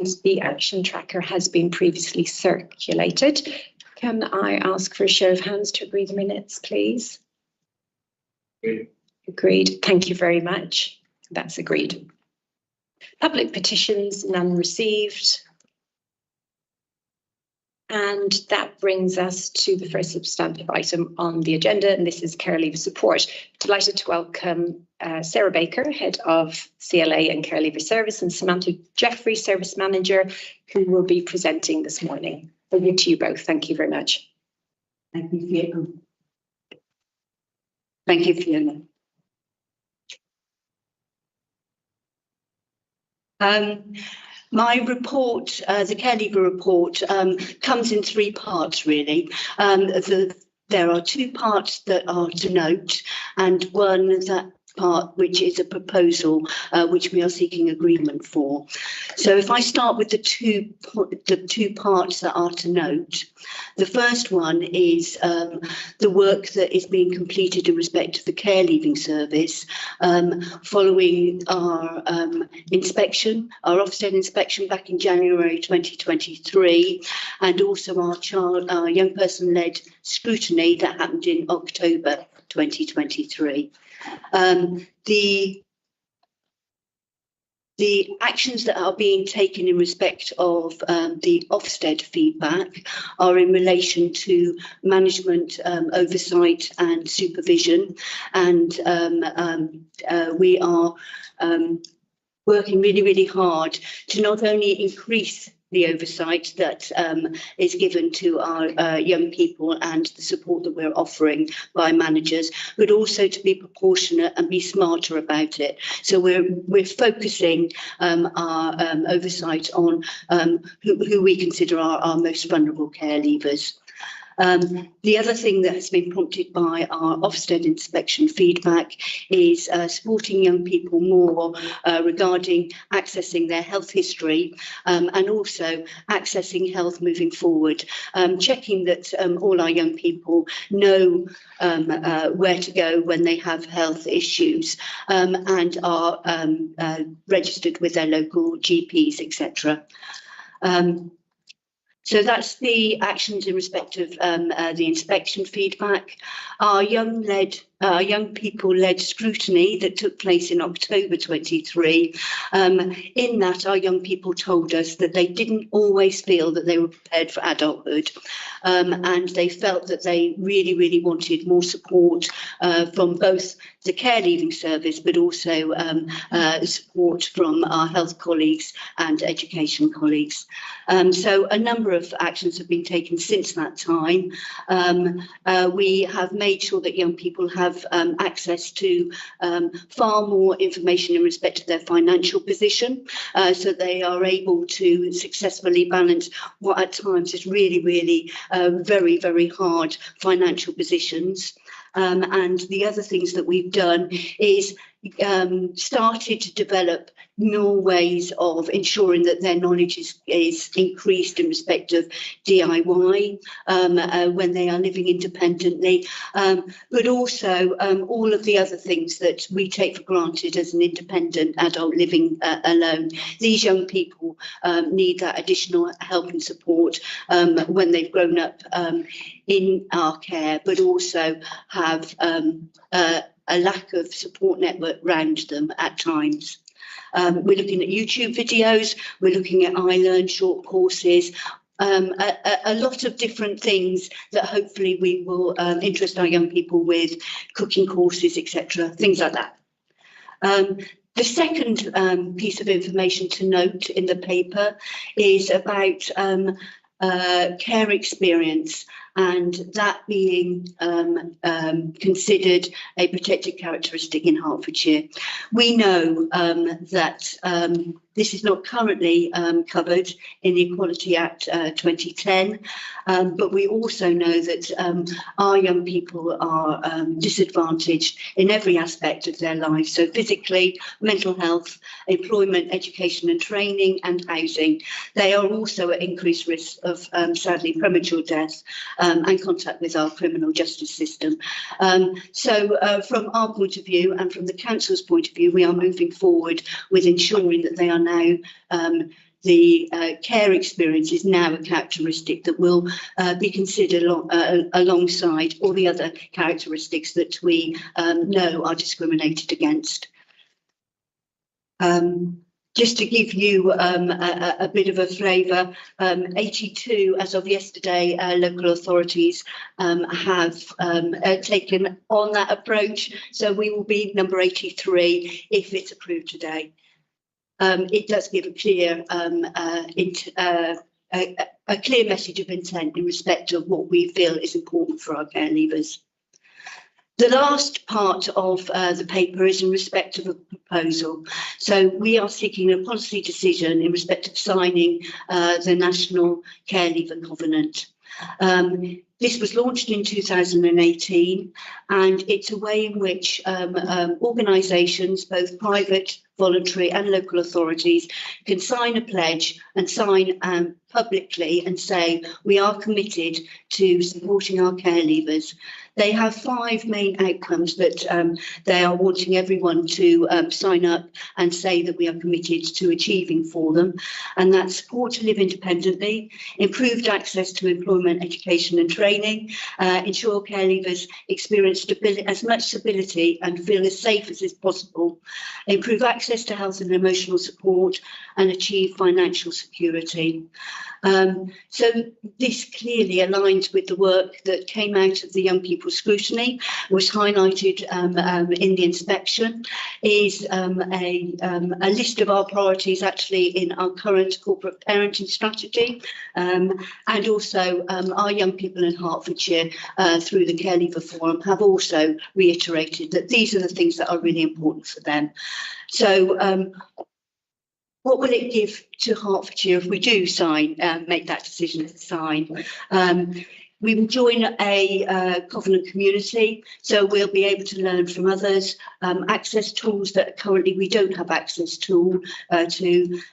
The action tracker has been previously circulated. Can I ask for a show of hands to agree the minutes, please? Agreed. Thank you very much. That's agreed. Public petitions, none received. And that brings us to the first substantive item on the agenda, and this is care leaver support. Delighted to welcome Sarah Baker, Head of CLA and Care Leaver Service, and Samantha Jeffrey, Service Manager, who will be presenting this morning. Over to you both. Thank you very much. Thank you, Fiona. Thank you, Fiona. My report, the care leaver report, comes in three parts, really. There are two parts that are to note, and one part which is a proposal which we are seeking agreement for. So if I start with the two parts that are to note, the first one is the work that is being completed in respect of the care leaving service following our inspection, our Ofsted inspection back in January 2023, and also our young person led scrutiny that happened in October 2023. The actions that are being taken in respect of the Ofsted feedback are in relation to management oversight and supervision, and we are working really hard to not only increase the oversight that is given to our young people and the support that we're offering by managers, but also to be proportionate and be smarter about it. So we're focusing our oversight on who we consider our most vulnerable care leavers. The other thing that has been prompted by our Ofsted inspection feedback is supporting young people more regarding accessing their health history and also accessing health moving forward, checking that all our young people know where to go when they have health issues and are registered with their local GPs, etc. So that's the actions in respect of the inspection feedback. Our young people-led scrutiny that took place in October 23. In that, our young people told us that they didn't always feel that they were prepared for adulthood, and they felt that they really wanted more support from both the care leaving service, but also support from our health colleagues and education colleagues. So a number of actions have been taken since that time. We have made sure that young people have access to far more information in respect of their financial position, so they are able to successfully balance what at times is really very hard financial positions. And the other things that we've done is started to develop more ways of ensuring that their knowledge is increased in respect of DIY when they are living independently, but also all of the other things that we take for granted as an independent adult living alone. These young people need that additional help and support when they've grown up in our care, but also have a lack of support network around them at times. We're looking at YouTube videos, we're looking at iLearn short courses, a lot of different things that hopefully we will interest our young people with, cooking courses, etc., things like that. The second piece of information to note in the paper is about care experience, and that being considered a protected characteristic in Hertfordshire. We know that this is not currently covered in the Equality Act 2010, but we also know that our young people are disadvantaged in every aspect of their lives, so physically, mental health, employment, education and training, and housing. They are also at increased risk of, sadly, premature death and contact with our criminal justice system. So from our point of view and from the council's point of view, we are moving forward with ensuring that they are now the care experience is now a characteristic that will be considered alongside all the other characteristics that we know are discriminated against. Just to give you a bit of a flavour, 82, as of yesterday, local authorities have taken on that approach. So we will be number 83 if it's approved today. It does give a clear clear message of intent in respect of what we feel is important for our care leavers. The last part of the paper is in respect of a proposal. So we are seeking a policy decision in respect of signing the National Care Leaver Covenant. This was launched in 2018, and it's a way in which organisations, both private, voluntary and local authorities, can sign a pledge and sign publicly and say we are committed to supporting our care leavers. They have 5 main outcomes that they are wanting everyone to sign up and say that we are committed to achieving for them. And that's support to live independently, improved access to employment, education and training, ensure care leavers experience stability, as much stability and feel as safe as is possible, improve access to health and emotional support and achieve financial security. So this clearly aligns with the work that came out of the young people scrutiny, was highlighted in the inspection, is a list of our priorities actually in our current corporate parenting strategy, and also our young people in Hertfordshire through the Care Leaver Forum have also reiterated that these are the things that are really important for them. So what will it give to Hertfordshire if we do sign, make that decision to sign? We will join a covenant community, so we'll be able to learn from others, access tools that currently we don't have access to,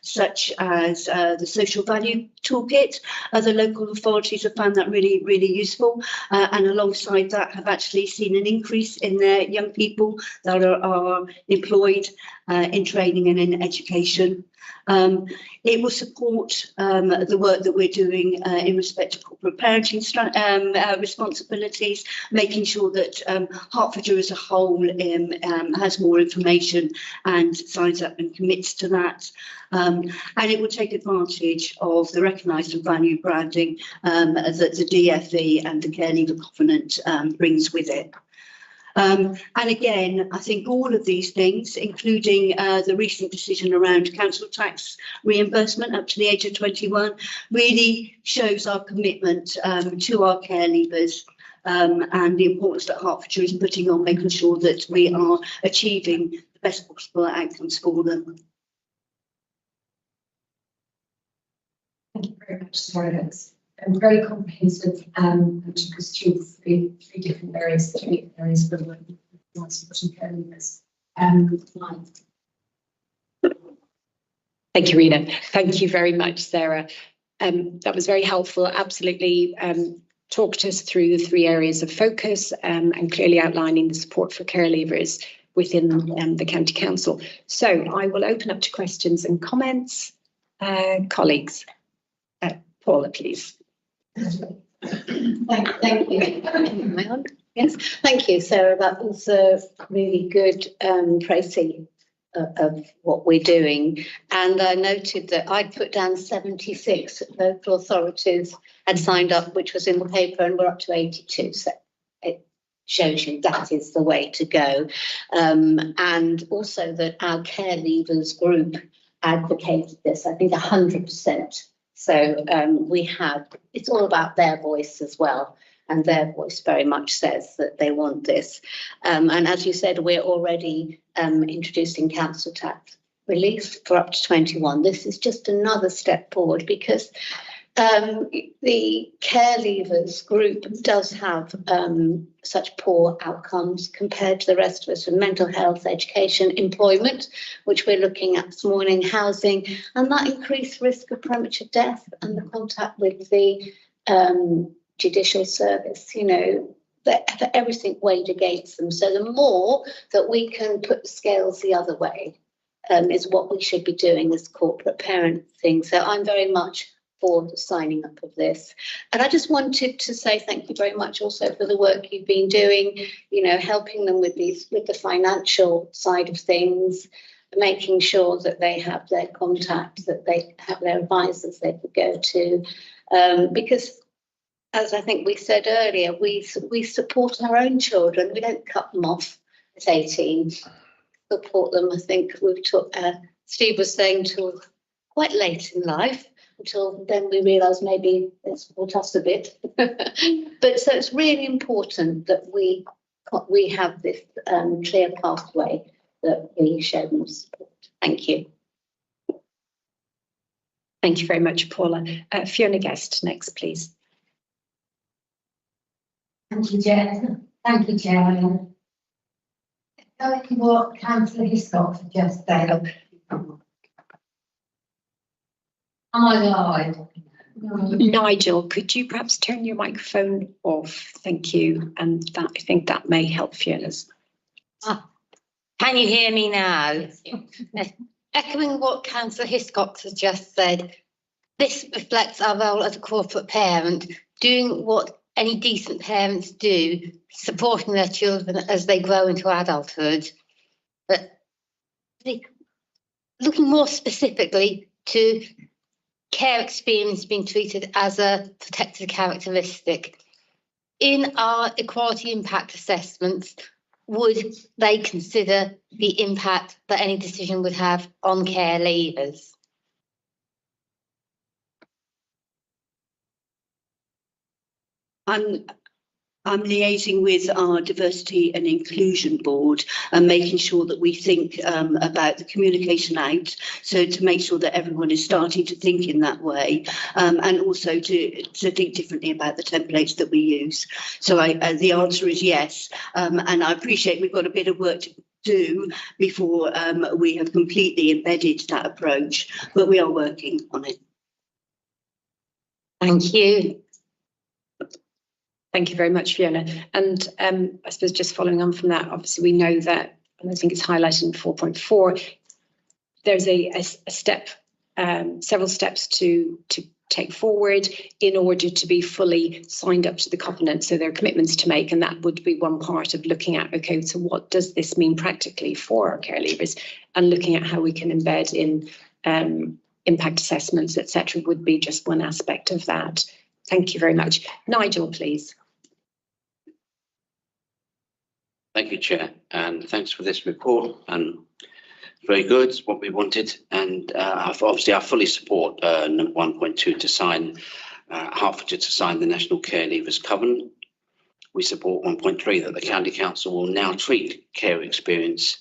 such as the social value toolkit. Other local authorities have found that really, really useful, and alongside that have actually seen an increase in their young people that are employed in training and in education. It will support the work that we're doing in respect to corporate parenting responsibilities, making sure that Hertfordshire as a whole has more information and signs up and commits to that. And it will take advantage of the recognised and valued branding that the DFE and the Care Leaver Covenant brings with it. And again, I think all of these things, including the recent decision around council tax reimbursement up to the age of 21, really shows our commitment to our care leavers and the importance that Hertfordshire is putting on making sure that we are achieving the best possible outcomes for them. Thank you very much, Sarah. Very comprehensive and took us through three different areas, where we supporting care leavers. Thank you, Rena. Thank you very much, Sarah. That was very helpful. Absolutely talked us through the 3 areas of focus and clearly outlining the support for care leavers within the County Council. So I will open up to questions and comments. Colleagues, Paula, please. Thank you. Yes, thank you, Sarah. That was a really good précis of what we're doing. And I noted that I'd put down 76 local authorities had signed up, which was in the paper, and we're up to 82. So it shows you that is the way to go. And also that our care leavers group advocated this, I think 100%. So we have, it's all about their voice as well. And their voice very much says that they want this. And as you said, we're already introducing council tax relief for up to 21. This is just another step forward because the care leavers group does have such poor outcomes compared to the rest of us with mental health, education, employment, which we're looking at this morning, housing, and that increased risk of premature death and the contact with the judicial service, you know, that everything weighed against them. So the more that we can put the scales the other way, is what we should be doing as corporate parenting. So I'm very much for signing up of this. And I just wanted to say thank you very much also for the work you've been doing, you know, helping them with the financial side of things, making sure that they have their contacts, that they have their advisors they could go to, because as I think we said earlier, we support our own children. We don't cut them off at 18. Support them. I think Steve was saying till quite late in life, until then we realised maybe it support us a bit. But so it's really important that we have this clear pathway that we show them support. Thank you. Thank you very much, Paula. Fiona Guest, next, please. Thank you, Chair. Thank you, Chair. Knowing what Councillor Hiscox just said. Am I live? Nigel, could you perhaps turn your microphone off? Thank you. And that, I think that may help Fiona's. Can you hear me now? Yes. Echoing what Councillor Hiscox has just said, this reflects our role as a corporate parent, doing what any decent parents do, supporting their children as they grow into adulthood. But looking more specifically to care experience being treated as a protected characteristic. In our equality impact assessments, would they consider the impact that any decision would have on care leavers? I'm liaising with our diversity and inclusion board and making sure that we think about the communication out, so to make sure that everyone is starting to think in that way, and also to think differently about the templates that we use. So the answer is yes, and I appreciate we've got a bit of work to do before we have completely embedded that approach, but we are working on it. Thank you. Thank you very much, Fiona. And I suppose just following on from that, obviously we know that, and I think it's highlighted in 4.4, there's a step, several steps to take forward in order to be fully signed up to the covenant. So there are commitments to make, and that would be one part of looking at, okay, so what does this mean practically for our care leavers, and looking at how we can embed in impact assessments, etc., would be just one aspect of that. Thank you very much. Nigel, please. Thank you, Chair, and thanks for this report. And very good, it's what we wanted. And obviously, I fully support 1.2 to sign Hertfordshire to sign the National Care Leavers Covenant. We support 1.3 that the County Council will now treat care experience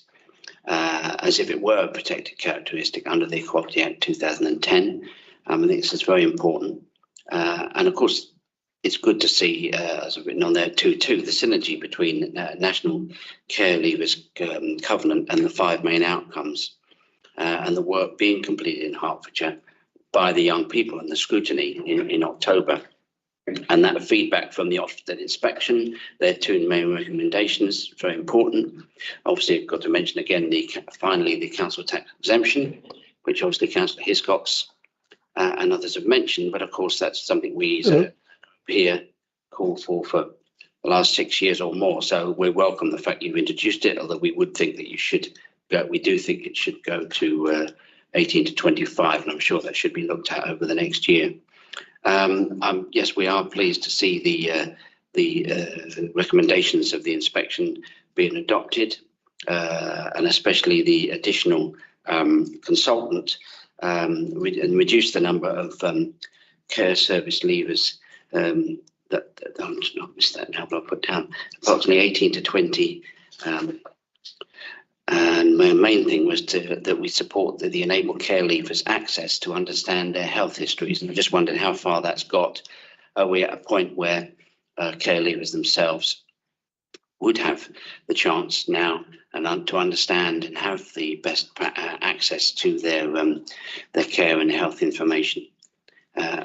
as if it were a protected characteristic under the Equality Act 2010. I think this is very important. And of course, it's good to see, as I've written on there, too, the synergy between National Care Leavers Covenant and the 5 main outcomes, and the work being completed in Hertfordshire by the young people and the scrutiny in October. And that feedback from the Ofsted inspection, their 2 main recommendations, very important. Obviously, I've got to mention again, finally, the council tax exemption, which obviously Councillor Hiscox and others have mentioned, but of course that's something we here called for the last 6 years or more. So we welcome the fact you've introduced it, although we would think that you should go, we do think it should go to 18 to 25, and I'm sure that should be looked at over the next year. Yes, we are pleased to see the recommendations of the inspection being adopted, and especially the additional consultant, and reduce the number of care service leavers that I'm just not missed that now, but I'll put down approximately 18 to 20. And my main thing was that we support the enabled care leavers access to understand their health histories. And I just wondered how far that's got. Are we at a point where care leavers themselves would have the chance now and to understand and have the best access to their care and health information?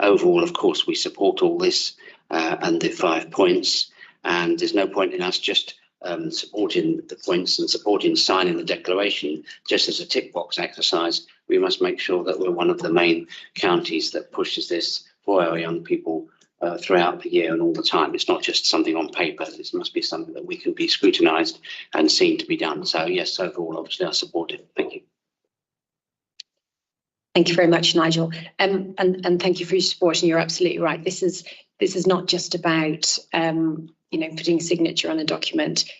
Overall, of course, we support all this and the 5 points, and there's no point in us just supporting the points and supporting signing the declaration just as a tick box exercise. We must make sure that we're one of the main counties that pushes this for our young people throughout the year and all the time. It's not just something on paper. This must be something that we can be scrutinised and seen to be done. So yes, overall, obviously, I support it. Thank you. Thank you very much, Nigel. And thank you for your support. And you're absolutely right. This is not just about putting a signature on a document.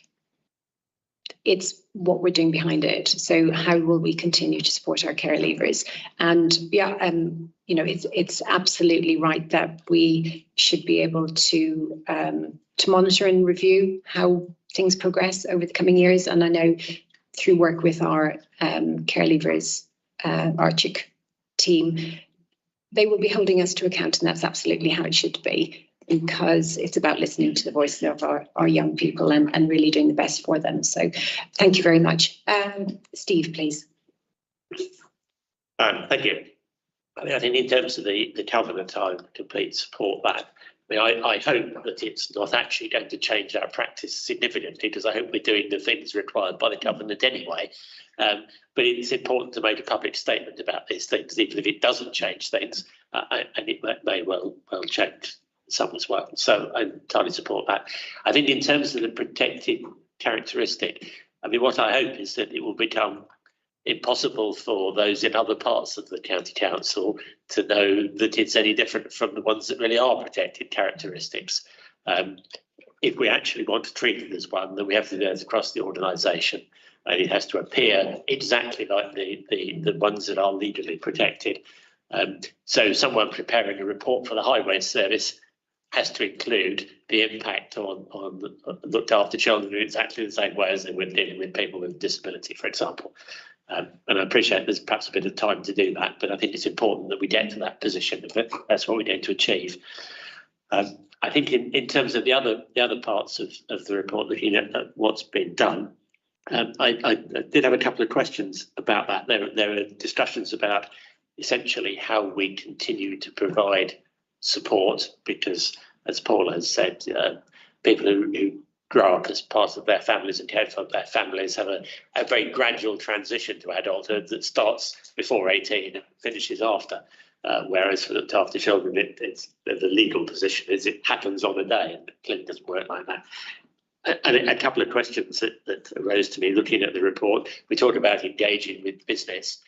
It's what we're doing behind it. So how will we continue to support our care leavers? And it's absolutely right that we should be able to monitor and review how things progress over the coming years. And I know through work with our care leavers, our CHICC team, they will be holding us to account, and that's absolutely how it should be, because it's about listening to the voices of our young people and really doing the best for them. So thank you very much. Steve, please. Thank you. I think in terms of the covenant, I completely support that. I hope that it's not actually going to change our practice significantly, because I hope we're doing the things required by the covenant anyway. But it's important to make a public statement about these things, even if it doesn't change things, and it may well change some as well. So I entirely support that. I think in terms of the protected characteristic, what I hope is that it will become impossible for those in other parts of the county council to know that it's any different from the ones that really are protected characteristics. If we actually want to treat it as one, then we have to do it across the organisation, and it has to appear exactly like the ones that are legally protected. So someone preparing a report for the highway service has to include the impact on looked after children in exactly the same way as they would dealing with people with disability, for example. And I appreciate there's perhaps a bit of time to do that, but I think it's important that we get to that position. That's what we're going to achieve. I think in terms of the other parts of the report, looking at what's been done, I did have a couple of questions about that. There are discussions about essentially how we continue to provide support, because, as Paul has said, people who grow up as part of their families and care for their families have a very gradual transition to adulthood that starts before 18 and finishes after. Whereas for looked after children, it's the legal position is it happens on a day, and clearly doesn't work like that. And a couple of questions that arose to me looking at the report. We talk about engaging with business,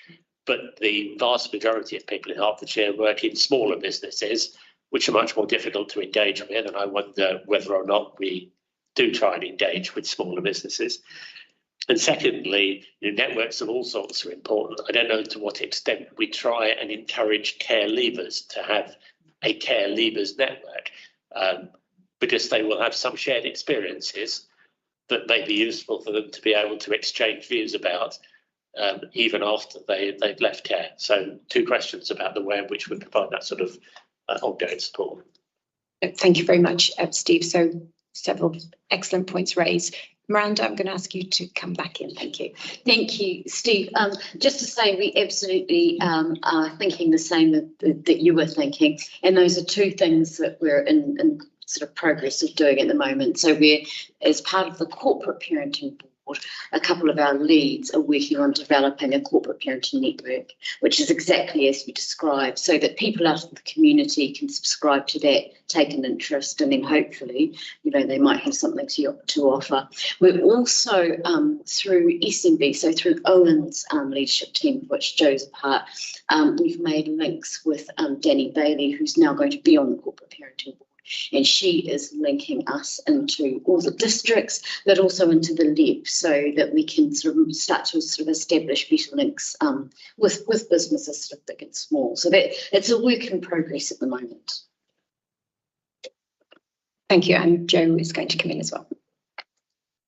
but the vast majority of people in Hertfordshire work in smaller businesses, which are much more difficult to engage with. And I wonder whether or not we do try and engage with smaller businesses. And secondly, networks of all sorts are important. I don't know to what extent we try and encourage care leavers to have a care leavers network, because they will have some shared experiences that may be useful for them to be able to exchange views about, even after they've left care. So 2 questions about the way in which we provide that sort of ongoing support. Thank you very much, Steve. So several excellent points raised. Miranda, I'm going to ask you to come back in. Thank you. Thank you, Steve. Just to say, we absolutely are thinking the same that you were thinking, and those are 2 things that we're in sort of progress of doing at the moment. So we're, as part of the corporate parenting board, a couple of our leads are working on developing a corporate parenting network, which is exactly as you described, so that people out in the community can subscribe to that, take an interest, and then hopefully, they might have something to offer. We're also through SMB, so through Owen's leadership team, which Joe's a part, we've made links with Danny Bailey, who's now going to be on the corporate parenting board. And she is linking us into all the districts, but also into the LEP, so that we can sort of start to sort of establish better links with businesses sort of big and small. So that it's a work in progress at the moment. Thank you. And Joe is going to come in as well.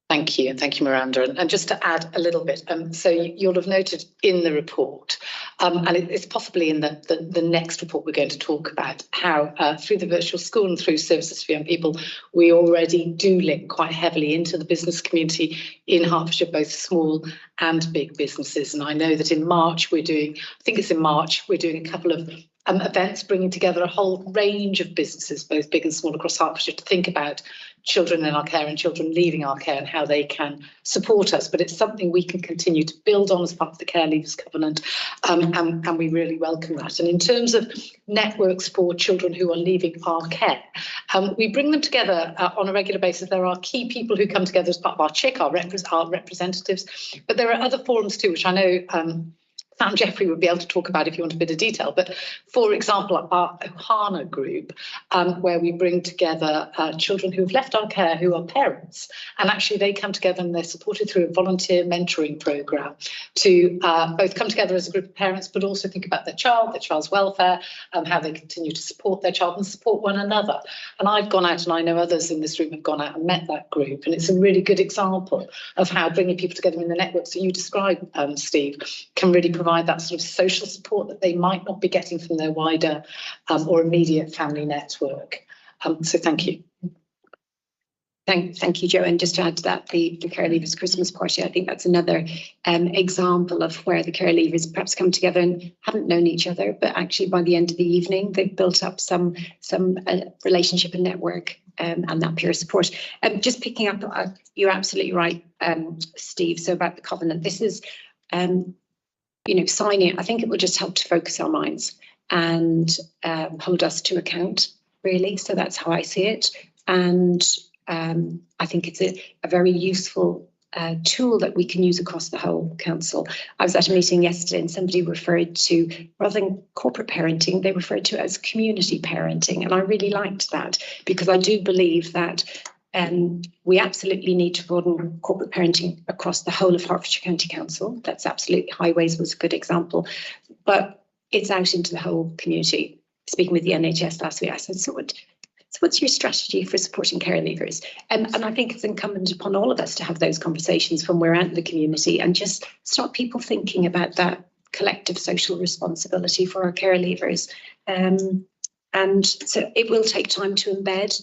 Thank you, and thank you, Miranda. And just to add a little bit, so you'll have noted in the report, and it's possibly in the next report we're going to talk about, how through the virtual school and through services for young people, we already do link quite heavily into the business community in Hertfordshire, both small and big businesses. And I know that in March we're doing, a couple of events bringing together a whole range of businesses, both big and small, across Hertfordshire to think about children in our care and children leaving our care and how they can support us. But it's something we can continue to build on as part of the Care Leavers Covenant, and we really welcome that. And in terms of networks for children who are leaving our care, we bring them together on a regular basis. There are key people who come together as part of our CHICC, our representatives, but there are other forums too, which I know Sam Jeffrey would be able to talk about if you want a bit of detail. But for example, our Ohana group, where we bring together children who have left our care who are parents, and actually they come together and they're supported through a volunteer mentoring programme to both come together as a group of parents, but also think about their child's welfare, how they continue to support their child and support one another. And I've gone out, and I know others in this room have gone out and met that group, and it's a really good example of how bringing people together in the networks that you describe, Steve, can really provide that sort of social support that they might not be getting from their wider or immediate family network. So thank you. Thank you, Jo. And just to add to that, the Care Leavers Christmas party, I think that's another example of where the care leavers perhaps come together and haven't known each other, but actually by the end of the evening, they've built up some relationship and network and that peer support. Just picking up, you're absolutely right, Steve. So about the covenant, this is, signing it, I think it will just help to focus our minds and hold us to account, really. So that's how I see it. And I think it's a very useful tool that we can use across the whole council. I was at a meeting yesterday and somebody referred to, rather than corporate parenting, they referred to it as community parenting. And I really liked that, because I do believe that we absolutely need to broaden corporate parenting across the whole of Hertfordshire County Council. That's absolutely, highways was a good example, but it's out into the whole community. Speaking with the NHS last week, I said, so what's your strategy for supporting care leavers? And I think it's incumbent upon all of us to have those conversations when we're out in the community and just start people thinking about that collective social responsibility for our care leavers. And so it will take time to embed.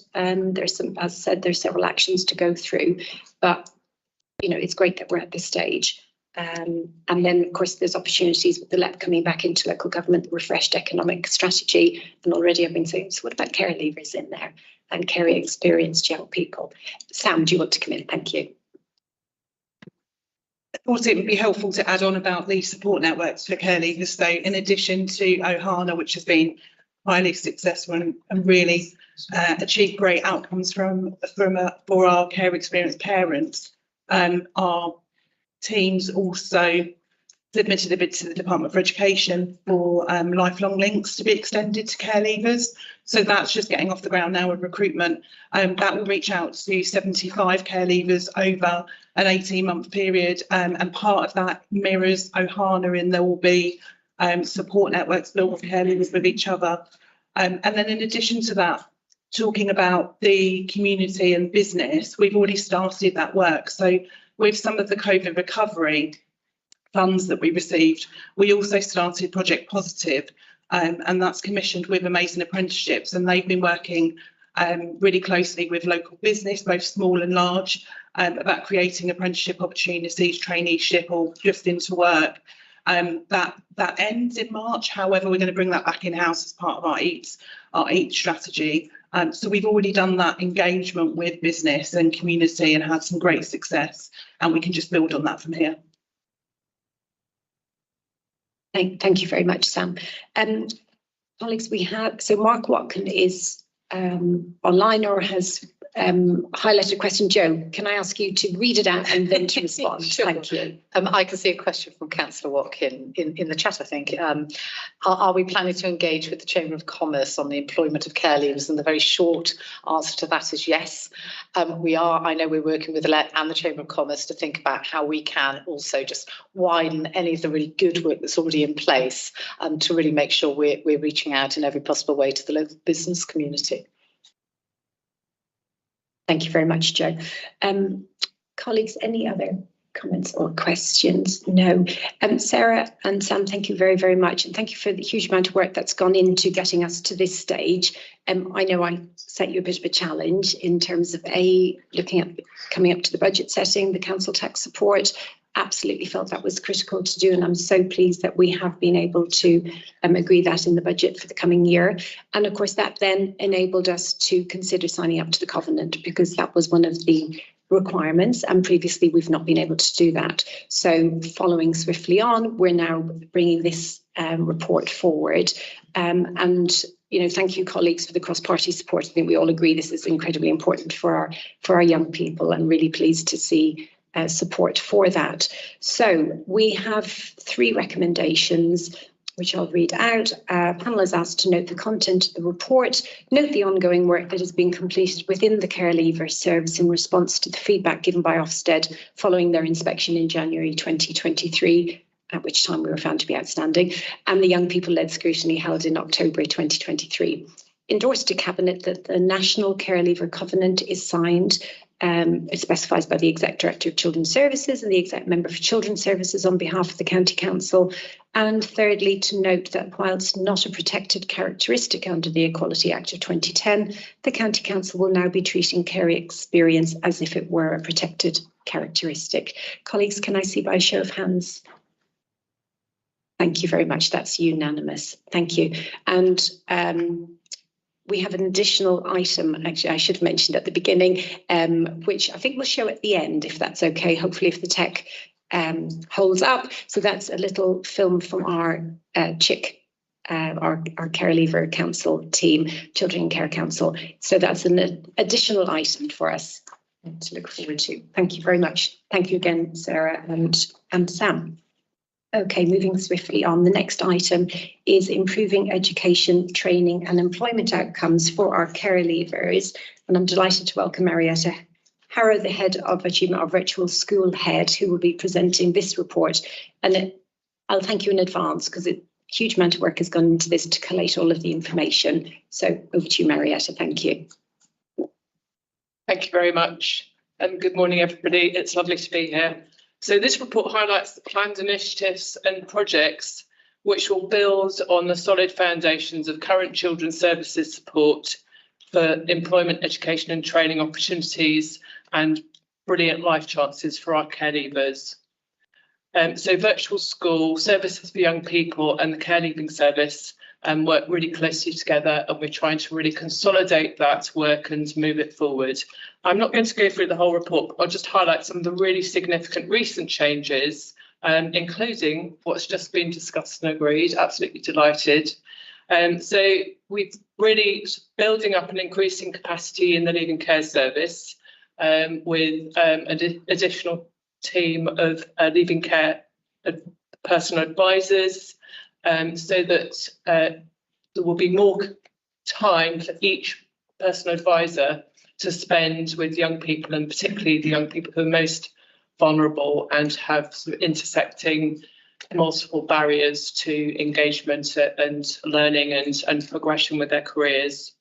There's some, as I said, there's several actions to go through, but it's great that we're at this stage. And then, of course, there's opportunities with the LEP coming back into local government, the refreshed economic strategy. And already I've been saying, so what about care leavers in there and care experienced young people? Sam, do you want to come in? Thank you. I thought it would be helpful to add on about the support networks for care leavers. So in addition to Ohana, which has been highly successful and really achieved great outcomes for our care experienced parents, our teams also submitted a bid to the Department for Education for lifelong links to be extended to care leavers. So that's just getting off the ground now with recruitment. That will reach out to 75 care leavers over an 18-month period, and part of that mirrors Ohana, and there will be support networks built with care leavers with each other. And then in addition to that, talking about the community and business, we've already started that work. So with some of the COVID recovery funds that we received, we also started Project Positive, and that's commissioned with Amazing Apprenticeships, and they've been working really closely with local business, both small and large, about creating apprenticeship opportunities, traineeship, or just into work. That ends in March. However, we're going to bring that back in-house as part of our EAT strategy. So we've already done that engagement with business and community and had some great success, and we can just build on that from here. Thank you very much, Sam. Colleagues, we have, so Mark Watkin is online or has highlighted a question. Jo, can I ask you to read it out and then to respond? Sure. Thank you. I can see a question from Councillor Watkin in the chat, I think. Are we planning to engage with the Chamber of Commerce on the employment of care leavers? And the very short answer to that is yes. We are. I know we're working with the LEP and the Chamber of Commerce to think about how we can also just widen any of the really good work that's already in place, to really make sure we're reaching out in every possible way to the local business community. Thank you very much, Jo. Colleagues, any other comments or questions? No. Sarah and Sam, thank you very, very much. And thank you for the huge amount of work that's gone into getting us to this stage. I know I set you a bit of a challenge in terms of looking at coming up to the budget setting, the council tax support, absolutely felt that was critical to do, and I'm so pleased that we have been able to agree that in the budget for the coming year. And of course, that then enabled us to consider signing up to the covenant, because that was one of the requirements, and previously we've not been able to do that. So following swiftly on, we're now bringing this report forward, and thank you, colleagues, for the cross-party support. I think we all agree this is incredibly important for our young people, and really pleased to see support for that. So we have 3 recommendations, which I'll read out. Panel is asked to note the content of the report, note the ongoing work that has been completed within the care leaver service in response to the feedback given by Ofsted following their inspection in January 2023, at which time we were found to be outstanding, and the young people-led scrutiny held in October 2023. Endorsed to Cabinet that the National Care Leaver Covenant is signed. It specifies by the Exec Director of Children's Services and the Exec Member for Children's Services on behalf of the County Council. And thirdly, to note that whilst not a protected characteristic under the Equality Act of 2010, the County Council will now be treating care experience as if it were a protected characteristic. Colleagues, can I see by a show of hands? Thank you very much. That's unanimous. Thank you. And we have an additional item, actually I should have mentioned at the beginning, which I think we'll show at the end, if that's okay, hopefully if the tech holds up. So that's a little film from our CHICC, our Care Leaver Council team, Children in Care Council. So that's an additional item for us to look forward to. Thank you very much. Thank you again, Sarah and Sam. Okay, moving swiftly on. The next item is improving education, training and employment outcomes for our care leavers. And I'm delighted to welcome Marietta Harrow, the Head of Achievement, our Virtual School Head, who will be presenting this report. And I'll thank you in advance, because a huge amount of work has gone into this to collate all of the information. So over to you, Marietta. Thank you. Thank you very much. And good morning, everybody. It's lovely to be here. So this report highlights the planned initiatives and projects which will build on the solid foundations of current children's services support for employment, education and training opportunities and brilliant life chances for our care leavers. So virtual school, services for young people and the care leaving service work really closely together, and we're trying to really consolidate that work and move it forward. I'm not going to go through the whole report, but I'll just highlight some of the really significant recent changes, including what's just been discussed and agreed. Absolutely delighted. So we're really building up and increasing capacity in the leaving care service with an additional team of leaving care personal advisors, so that there will be more time for each personal advisor to spend with young people, and particularly the young people who are most vulnerable and have sort of intersecting multiple barriers to engagement and learning and progression with their careers.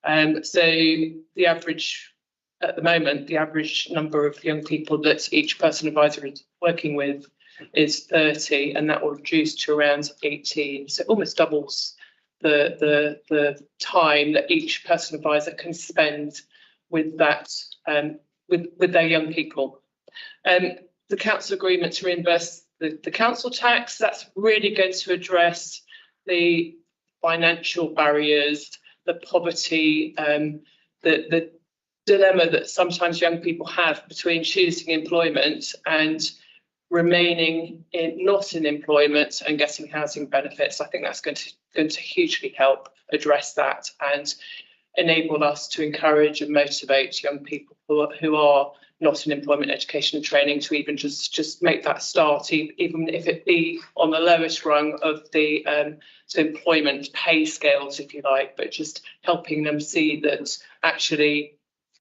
So the average, at the moment, the average number of young people that each personal advisor is working with is 30, and that will reduce to around 18. So it almost doubles the time that each personal advisor can spend with that with their young people. The council agreement to reimburse the council tax, that's really going to address the financial barriers, the poverty, the dilemma that sometimes young people have between choosing employment and remaining not in employment and getting housing benefits. I think that's going to hugely help address that and enable us to encourage and motivate young people who are not in employment, education and training to even just make that start, even if it be on the lowest rung of the employment pay scales, if you like, but just helping them see that actually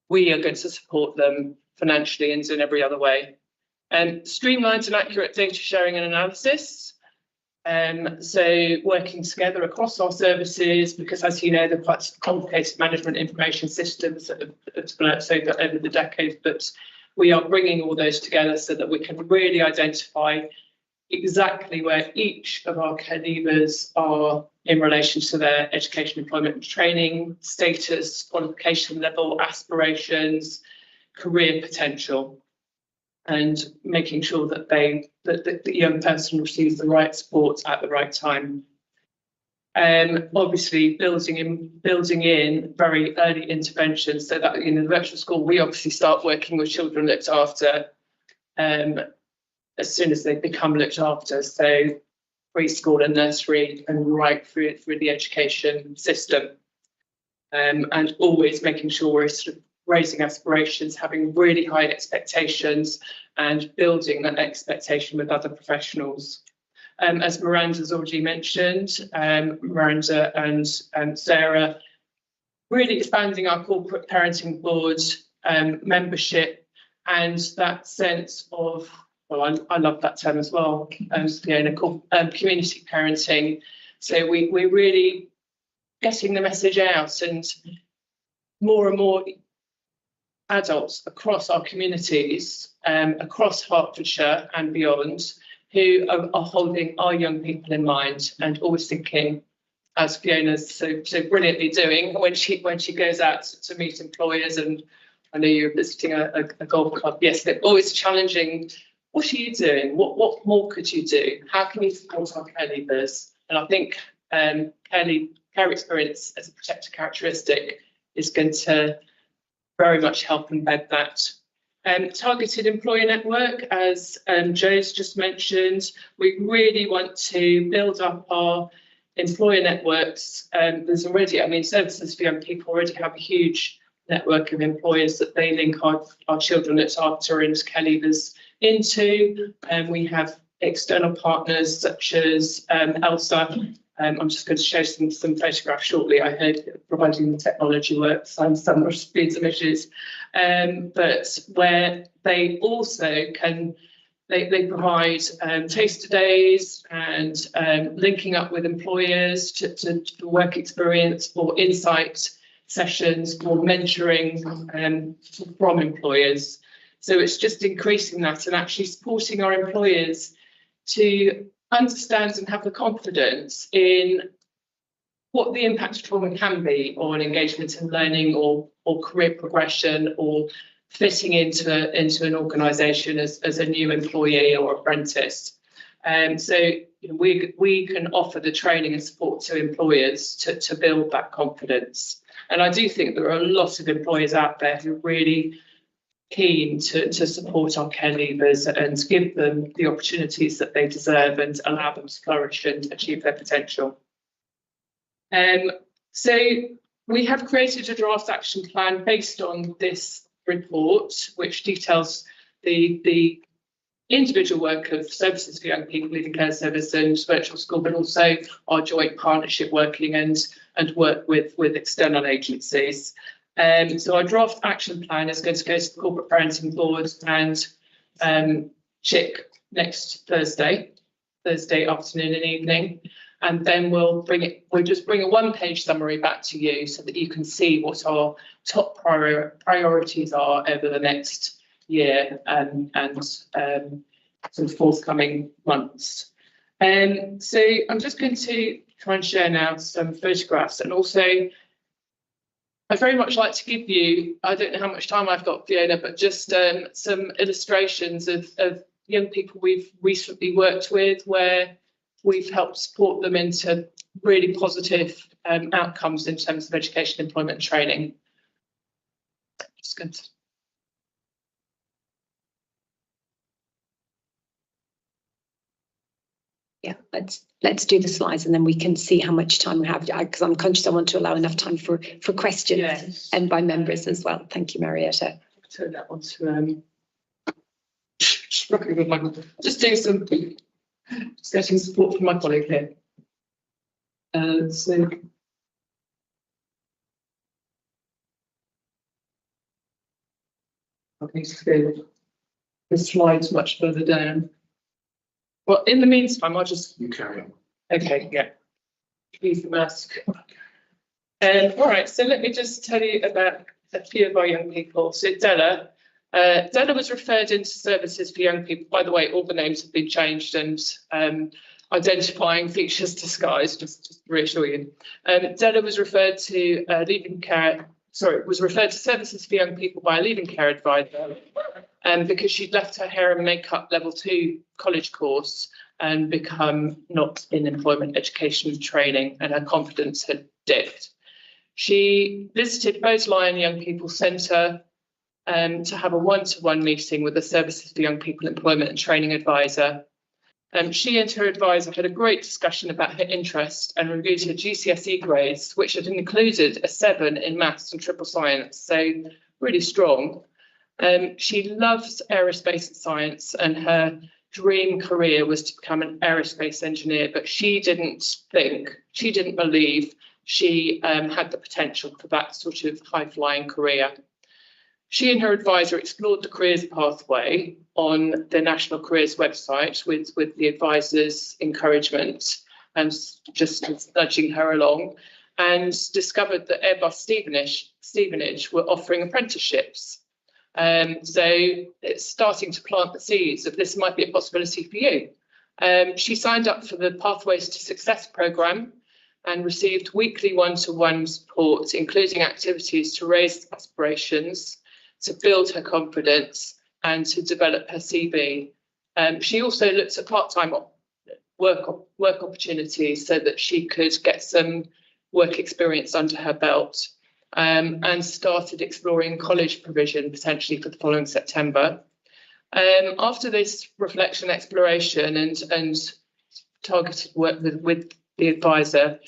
we are going to support them financially and in every other way. Streamlined and accurate data sharing and analysis. So working together across our services, because as you know, they're quite complicated management information systems that have developed over the decades, but we are bringing all those together so that we can really identify exactly where each of our care leavers are in relation to their education, employment and training status, qualification level, aspirations, career potential. and making sure that the young person receives the right support at the right time. Obviously building in very early interventions, so that in the virtual school we obviously start working with children looked after as soon as they become looked after, so preschool and nursery and right through the education system, and always making sure we're sort of raising aspirations, having really high expectations and building that expectation with other professionals. As Miranda's already mentioned, Miranda and Sarah, really expanding our corporate parenting board membership, and that sense of, well, I love that term as well, Fiona, community parenting. So we're really getting the message out, and more adults across our communities, across Hertfordshire and beyond, who are holding our young people in mind and always thinking, as Fiona's so brilliantly doing when she goes out to meet employers. And I know you're visiting a golf club. Yes, they're always challenging. What are you doing? What more could you do? How can you support our care leavers? And I think care experience as a protected characteristic is going to very much help embed that. Targeted employer network, as Joe's just mentioned, we really want to build up our employer networks. There's already, I mean, Services for Young People already have a huge network of employers that they link our children looked after and care leavers into. We have external partners such as ELSA. I'm just going to show some photographs shortly. I heard providing the technology works and some recipes images, but where they also can, they provide taster days and linking up with employers to work experience or insight sessions or mentoring from employers. So it's just increasing that and actually supporting our employers to understand and have the confidence in what the impact of trauma can be on engagement in learning or career progression or fitting into an organisation as a new employee or apprentice. So you know, we can offer the training and support to employers to build that confidence. And I do think there are a lot of employers out there who are really keen to support our care leavers and give them the opportunities that they deserve and allow them to flourish and achieve their potential. So we have created a draft action plan based on this report, which details the individual work of Services for Young People, Leaving Care Service and Virtual School, but also our joint partnership working and work with external agencies. So our draft action plan is going to go to the Corporate Parenting Board and CHICC next Thursday afternoon and evening. And then we'll just bring a one-page summary back to you so that you can see what our top priorities are over the next year and some forthcoming months. So I'm just going to try and share now some photographs, and also I'd very much like to give you, I don't know how much time I've got, Fiona, but just some illustrations of young people we've recently worked with where we've helped support them into really positive outcomes in terms of education, employment and training. Just going to... Yeah, let's do the slides and then we can see how much time we have, because I'm conscious I want to allow enough time for questions. Yes. And by members as well. Thank you, Marietta. Turn that on to struggling with my, just doing some, just getting support from my colleague here. So I need to go the slides much further down. Well, in the meantime, I'll just... You carry on. Okay, yeah. Use the mask. All right, so let me just tell you about a few of our young people. So Della was referred into Services for Young People. By the way, all the names have been changed and identifying features disguised, just to reassure you. Della was referred to was referred to Services for Young People by a leaving care advisor. because she'd left her hair and makeup level 2 college course and become not in employment education training, and her confidence had dipped. She visited Bowes Lyon Young People Centre to have a one-to-one meeting with the Services for Young People Employment and Training advisor. She and her advisor had a great discussion about her interest and reviewed her GCSE grades, which had included a 7 in maths and triple science, so really strong. She loves aerospace and science, and her dream career was to become an aerospace engineer, but she didn't believe she had the potential for that sort of high-flying career. She and her advisor explored the careers pathway on the National Careers website with the advisor's encouragement and just nudging her along, and discovered that Airbus Stevenage were offering apprenticeships. So it's starting to plant the seeds of this might be a possibility for you. She signed up for the Pathways to Success programme and received weekly one-to-one support, including activities to raise aspirations, to build her confidence, and to develop her CV. She also looked at part-time work opportunities so that she could get some work experience under her belt, and started exploring college provision potentially for the following September. After this reflection, exploration, and targeted work with the advisor,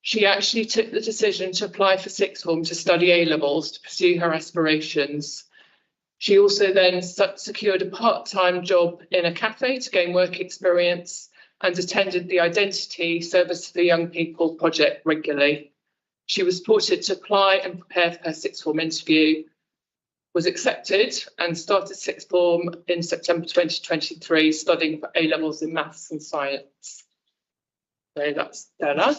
she actually took the decision to apply for sixth form to study A-levels to pursue her aspirations. She also then secured a part-time job in a cafe to gain work experience and attended the Identity Service for Young People project regularly. She was supported to apply and prepare for her sixth form interview, was accepted, and started sixth form in September 2023, studying for A-levels in maths and science. So that's Stella.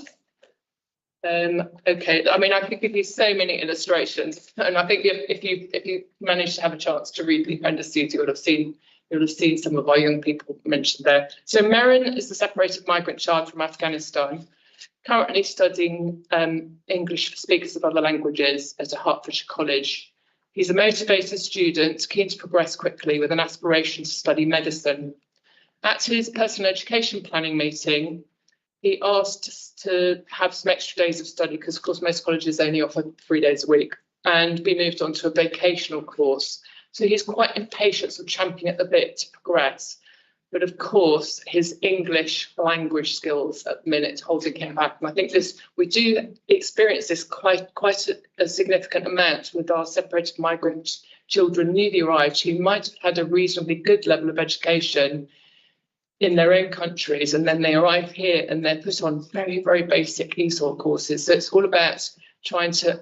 Okay, I mean, I could give you so many illustrations, and I think if you manage to have a chance to read the appendices, you'll have seen some of our young people mentioned there. So Merrin is the separated migrant child from Afghanistan, currently studying English for speakers of other languages at a Hertfordshire college. He's a motivated student, keen to progress quickly with an aspiration to study medicine. At his personal education planning meeting, he asked to have some extra days of study because, of course, most colleges only offer 3 days a week, and be moved on to a vocational course. So he's quite impatient, sort of champing at the bit to progress. But of course, his English language skills at the minute holding him back. And I think we do experience this quite a significant amount with our separated migrant children newly arrived who might have had a reasonably good level of education in their own countries, and then they arrive here and they're put on very, very basic ESOL courses. So it's all about trying to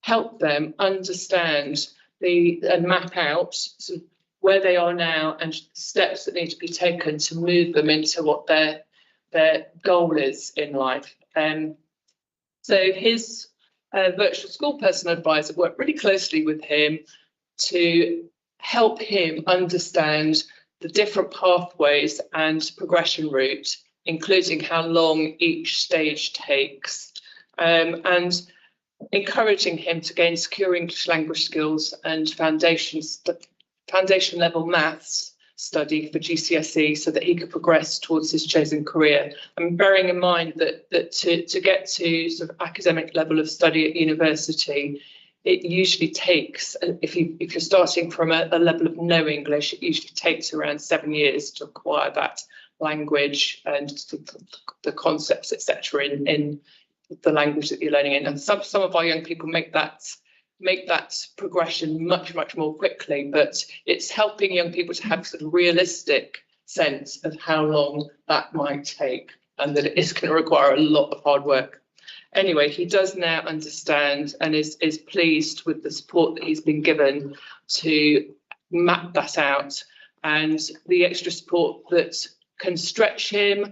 help them understand and map out sort of where they are now and steps that need to be taken to move them into what their goal is in life. So his virtual school personal advisor worked really closely with him to help him understand the different pathways and progression route, including how long each stage takes, and encouraging him to gain secure English language skills and foundation level maths study for GCSE so that he could progress towards his chosen career. And bearing in mind that to get to sort of academic level of study at university, it usually takes, if you're starting from a level of no English, it usually takes around 7 years to acquire that language and the concepts, etc., in the language that you're learning in. And some of our young people make that progression much more quickly, but it's helping young people to have sort of realistic sense of how long that might take, and that it is going to require a lot of hard work. Anyway, he does now understand and is pleased with the support that he's been given to map that out, and the extra support that can stretch him,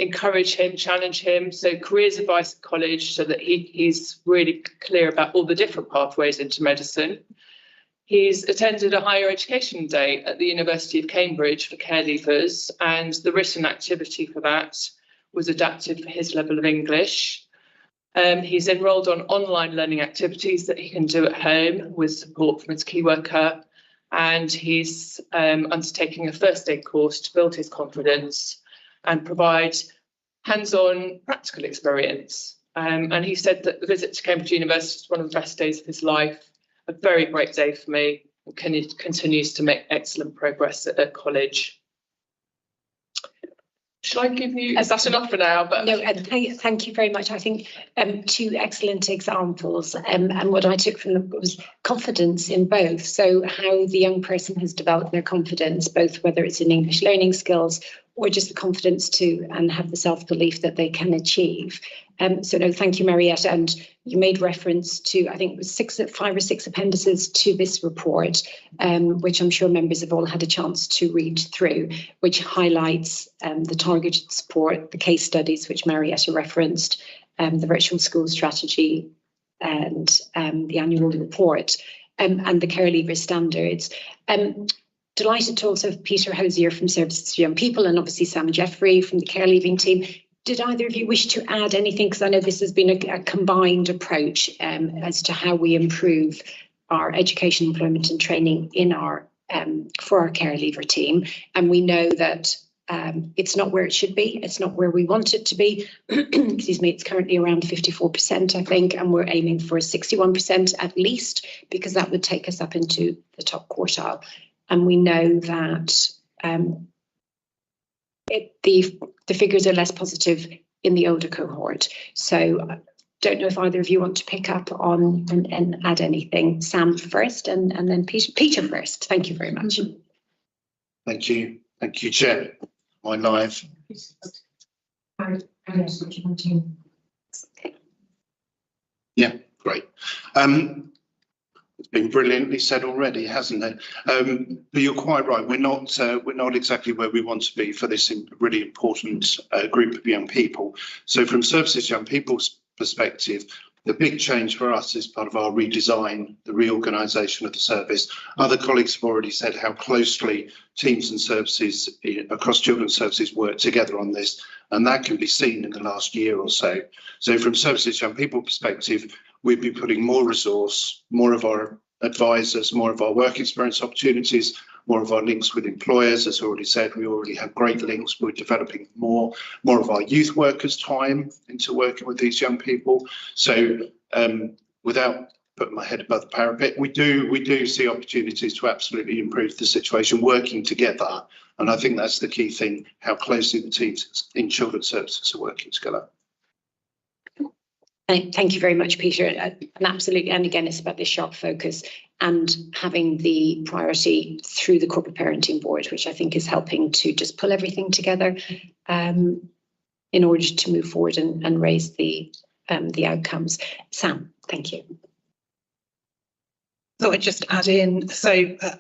encourage him, challenge him. So careers advice at college, so that he's really clear about all the different pathways into medicine. He's attended a higher education day at the University of Cambridge for care leavers, and the written activity for that was adapted for his level of English. He's enrolled on online learning activities that he can do at home with support from his key worker, and he's undertaking a first aid course to build his confidence and provide hands-on practical experience. And he said that the visit to Cambridge University was one of the best days of his life, a very great day for me, and continues to make excellent progress at college. Shall I give you, is that enough for now? But no, thank you very much. I think two excellent examples, and what I took from them was confidence in both. So how the young person has developed their confidence, both whether it's in English learning skills or just the confidence to and have the self-belief that they can achieve. So no, thank you, Marietta. And you made reference to, I think it was 5 or 6 appendices to this report, which I'm sure members have all had a chance to read through, which highlights the targeted support, the case studies, which Marietta referenced, the virtual school strategy and the annual report, and the care leaver standards. Delighted to also have Peter Hosier from Services to Young People and obviously Sam Jeffrey from the care leaving team. Did either of you wish to add anything? Because I know this has been a combined approach as to how we improve our education, employment and training in our for our care leaver team. And we know that it's not where it should be. It's not where we want it to be. Excuse me, it's currently around 54%, I think, and we're aiming for 61% at least, because that would take us up into the top quartile. And we know that the figures are less positive in the older cohort. So I don't know if either of you want to pick up on and add anything. Sam first and then Peter first. Thank you very much. Thank you. Thank you, Chair. Am I live? Yeah, great. It's been brilliantly said already, hasn't it? But you're quite right. We're not exactly where we want to be for this really important group of young people. So from Services Young People's perspective, the big change for us is part of our redesign, the reorganisation of the service. Other colleagues have already said how closely teams and services across children's services work together on this, and that can be seen in the last year or so. So from Services Young People perspective, we've been putting more resource, more of our advisors, more of our work experience opportunities, more of our links with employers. As already said, we already have great links. We're developing more of our youth workers' time into working with these young people. So without putting my head above the parapet, we do see opportunities to absolutely improve the situation working together. And I think that's the key thing, how closely the teams in children's services are working together. Thank you very much, Peter. And absolutely, and again, it's about this sharp focus and having the priority through the corporate parenting board, which I think is helping to just pull everything together in order to move forward and raise the outcomes. Sam, thank you. So I just add in, so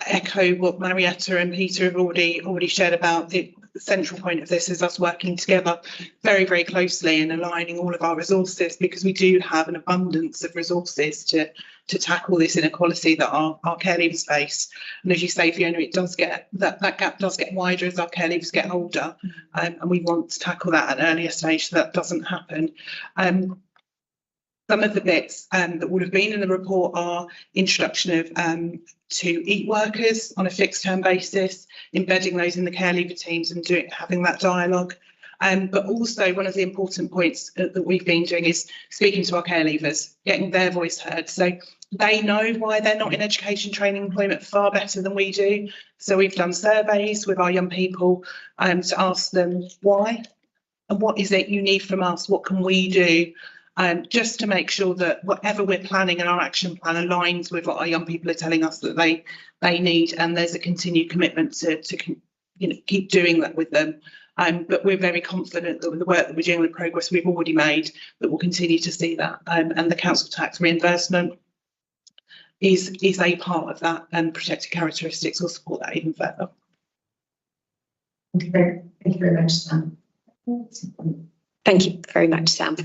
echo what Marietta and Peter have already shared about the central point of this is us working together very, very closely and aligning all of our resources, because we do have an abundance of resources to tackle this inequality that our care leavers face. And as you say, Fiona, it does get that gap does get wider as our care leavers get older, and we want to tackle that at an earlier stage so that doesn't happen. Some of the bits that would have been in the report are introduction of to EAT workers on a fixed term basis, embedding those in the care leaver teams and having that dialogue. But also one of the important points that we've been doing is speaking to our care leavers, getting their voice heard. So they know why they're not in education, training, employment far better than we do. So we've done surveys with our young people to ask them why and what is it you need from us? What can we do? Just to make sure that whatever we're planning in our action plan aligns with what our young people are telling us that they need, and there's a continued commitment to keep doing that with them. But we're very confident that with the work that we're doing and the progress we've already made, that we'll continue to see that. And the council tax reimbursement is a part of that, and protected characteristics will support that even further. Thank you very much, Sam. Thank you very much, Sam.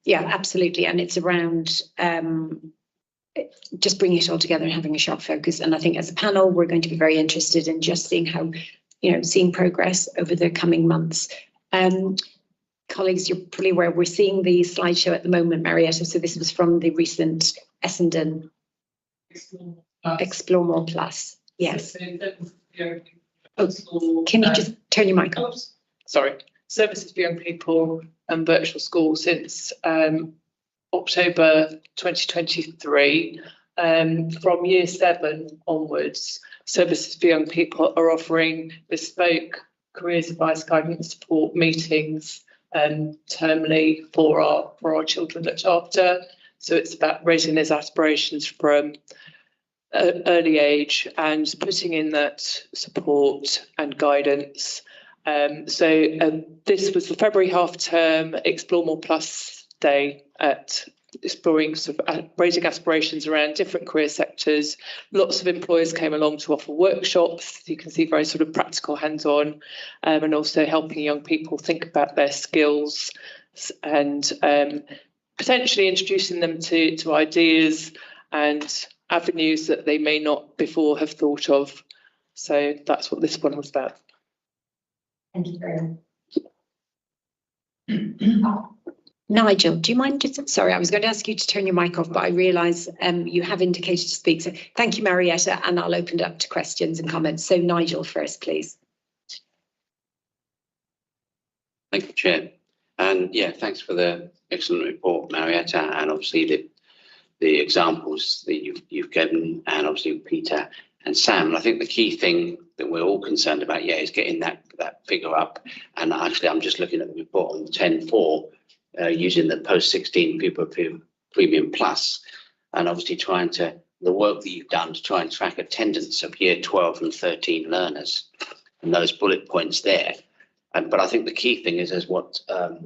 Yeah, absolutely. And it's around just bringing it all together and having a sharp focus. And I think as a panel, we're going to be very interested in just seeing how, seeing progress over the coming months. Colleagues, you're probably aware we're seeing the slideshow at the moment, Marietta. So this was from the recent Essendon. Explore More Plus. Yes. So services for young people Oh, at school, Can you just turn your mic on? sorry, services for young people and virtual school since October 2023. From year 7 onwards, services for young people are offering bespoke careers advice, guidance, support meetings termly for our children looked after. So it's about raising those aspirations from early age and putting in that support and guidance. This was the February half term Explore More Plus day at exploring sort of raising aspirations around different career sectors. Lots of employers came along to offer workshops. You can see very sort of practical, hands-on, and also helping young people think about their skills and potentially introducing them to ideas and avenues that they may not before have thought of. So that's what this one was about. Thank you very much. Nigel, do you mind just, sorry, I was going to ask you to turn your mic off, but I realise you have indicated to speak. So thank you, Marietta, and I'll open it up to questions and comments. So Nigel first, please. Thank you, Chair. And yeah, thanks for the excellent report, Marietta, and obviously the examples that you've given, and obviously Peter and Sam. And I think the key thing that we're all concerned about, is getting that figure up. And actually, I'm just looking at the report on 10.4, using the post-16 pupil premium plus, and obviously the work that you've done to try and track attendance of year 12 and 13 learners and those bullet points there. But I think the key thing is, as what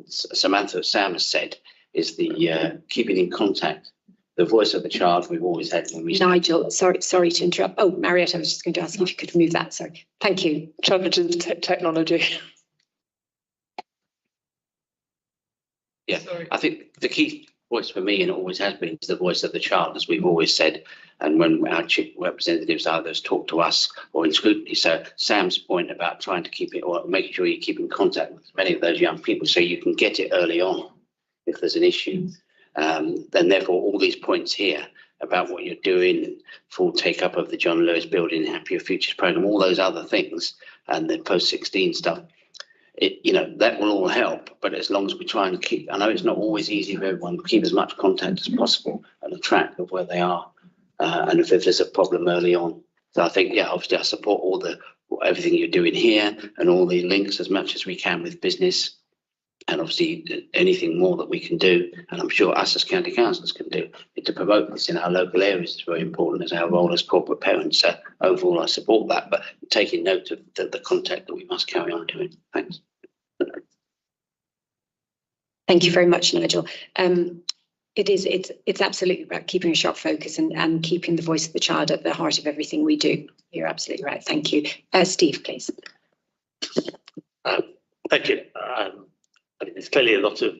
Sam has said, is the keeping in contact. The voice of the child we've always had. Nigel, sorry to interrupt. Oh, Marietta, I was just going to ask if you could remove that. Sorry. Thank you. Challenges technology. Yeah, Sorry. I think the key voice for me, and always has been, is the voice of the child, as we've always said. And when our CHICC representatives either talk to us or in scrutiny. So Sam's point about trying to keep it, or making sure you keep in contact with many of those young people so you can get it early on if there's an issue. Then therefore all these points here about what you're doing, full take up of the John Lewis Building Happier Futures programme, all those other things, and the post-16 stuff, that will all help. But as long as we try and keep, I know it's not always easy for everyone, but keep as much contact as possible and a track of where they are, and if there's a problem early on. So I think, obviously I support everything you're doing here and all the links as much as we can with business. And obviously anything more that we can do, and I'm sure us as county councillors can do, to promote this in our local areas is very important as our role as corporate parents. So overall, I support that, but taking note of the contact that we must carry on doing. Thanks. Thank you very much, Nigel. It's absolutely about keeping a sharp focus and keeping the voice of the child at the heart of everything we do. You're absolutely right. Thank you. Steve, please. Thank you. There's clearly a lot of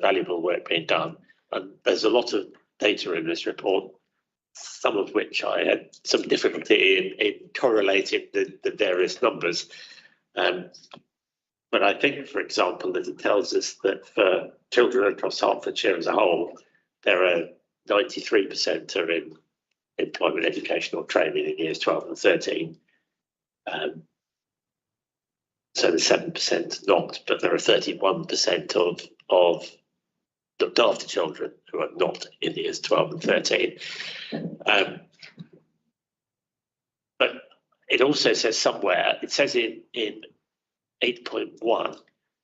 valuable work being done, and there's a lot of data in this report, some of which I had some difficulty in correlating the various numbers. But I think, for example, that it tells us that for children across Hertfordshire as a whole, there are 93% are in employment, educational training in years 12 and 13. So the 7% not, but there are 31% of looked after children who are not in years 12 and 13. But it also says somewhere, it says in 8.1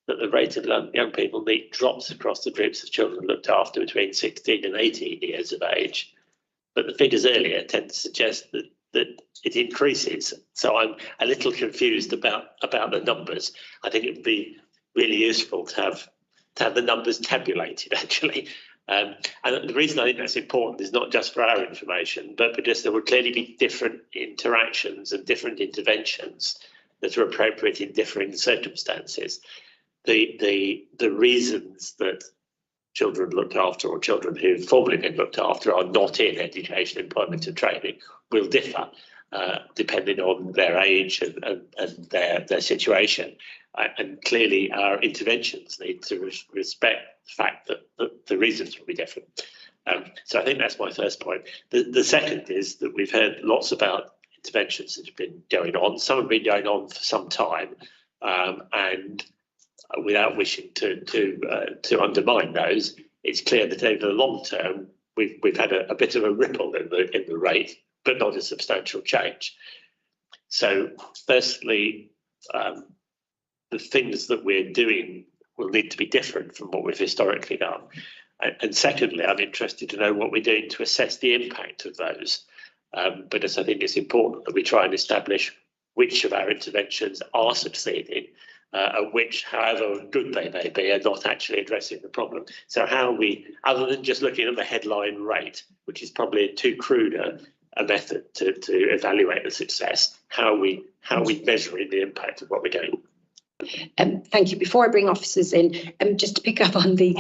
that the rate of young people need drops across the groups of children looked after between 16 and 18 years of age. But the figures earlier tend to suggest that it increases. So I'm a little confused about the numbers. I think it would be really useful to have the numbers tabulated, actually. And the reason I think that's important is not just for our information, but because there will clearly be different interactions and different interventions that are appropriate in differing circumstances. The reasons that children looked after or children who've formerly been looked after are not in education, employment and training will differ depending on their age and their situation. And clearly our interventions need to respect the fact that the reasons will be different. So I think that's my first point. The second is that we've heard lots about interventions that have been going on. Some have been going on for some time, and without wishing to undermine those, it's clear that over the long term we've had a bit of a ripple in the rate, but not a substantial change. So firstly, the things that we're doing will need to be different from what we've historically done. And secondly, I'm interested to know what we're doing to assess the impact of those. But as I think it's important that we try and establish which of our interventions are succeeding, and which, however good they may be, are not actually addressing the problem. So how are we, other than just looking at the headline rate, which is probably too crude a method to evaluate the success, how are we measuring the impact of what we're doing? Thank you. Before I bring officers in, just to pick up on the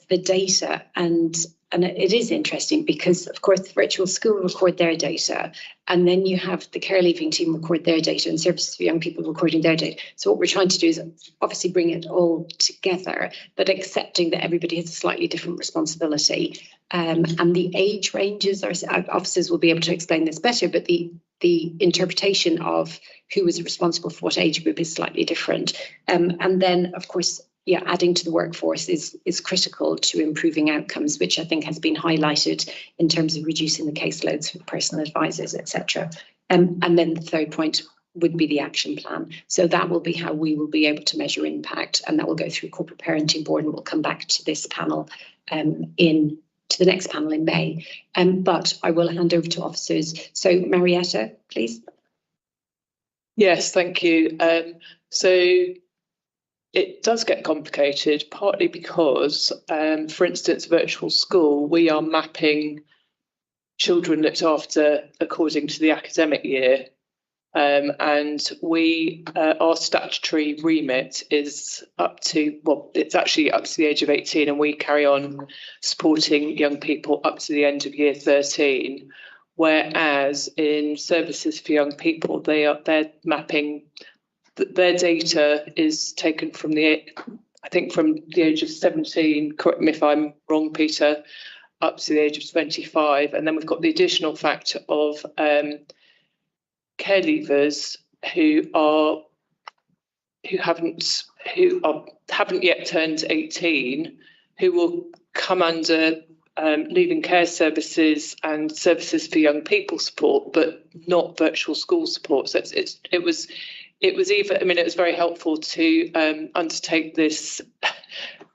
data, and it is interesting because, of course, the virtual school record their data, and then you have the care leaving team record their data and services for young people recording their data. So what we're trying to do is obviously bring it all together, but accepting that everybody has a slightly different responsibility. And the age ranges, officers will be able to explain this better, but the interpretation of who is responsible for what age group is slightly different. And then, of course, adding to the workforce is critical to improving outcomes, which I think has been highlighted in terms of reducing the caseloads for personal advisors, etc. And then the third point would be the action plan. So that will be how we will be able to measure impact, and that will go through corporate parenting board, and we'll come back to this panel to the next panel in May. But I will hand over to officers. So Marietta, please. Yes, thank you. So it does get complicated, partly because, for instance, virtual school, we are mapping children looked after according to the academic year. And our statutory remit is it's actually up to the age of 18, and we carry on supporting young people up to the end of year 13. Whereas in services for young people, they're mapping, their data is taken from the age of 17, correct me if I'm wrong, Peter, up to the age of 25. And then we've got the additional factor of care leavers who haven't yet turned 18, who will come under leaving care services and services for young people support, but not virtual school support. So it was very helpful to undertake this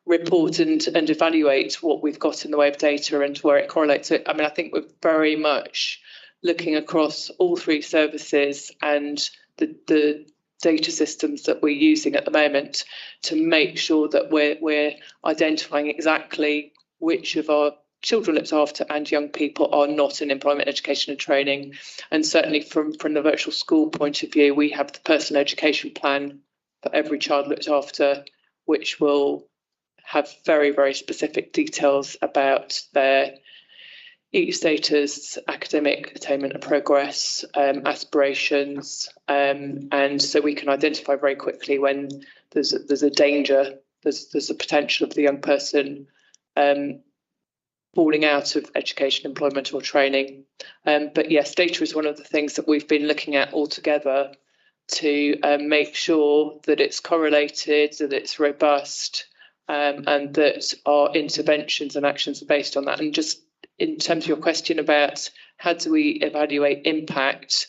report and evaluate what we've got in the way of data and where it correlates. I think we're very much looking across all three services and the data systems that we're using at the moment to make sure that we're identifying exactly which of our children looked after and young people are not in employment, education and training. And certainly from the virtual school point of view, we have the personal education plan for every child looked after, which will have very, very specific details about their each status, academic attainment and progress, aspirations, and so we can identify very quickly when there's a danger, there's a potential of the young person falling out of education, employment or training. But yes, data is one of the things that we've been looking at altogether to make sure that it's correlated, that it's robust, and that our interventions and actions are based on that. And just in terms of your question about how do we evaluate impact,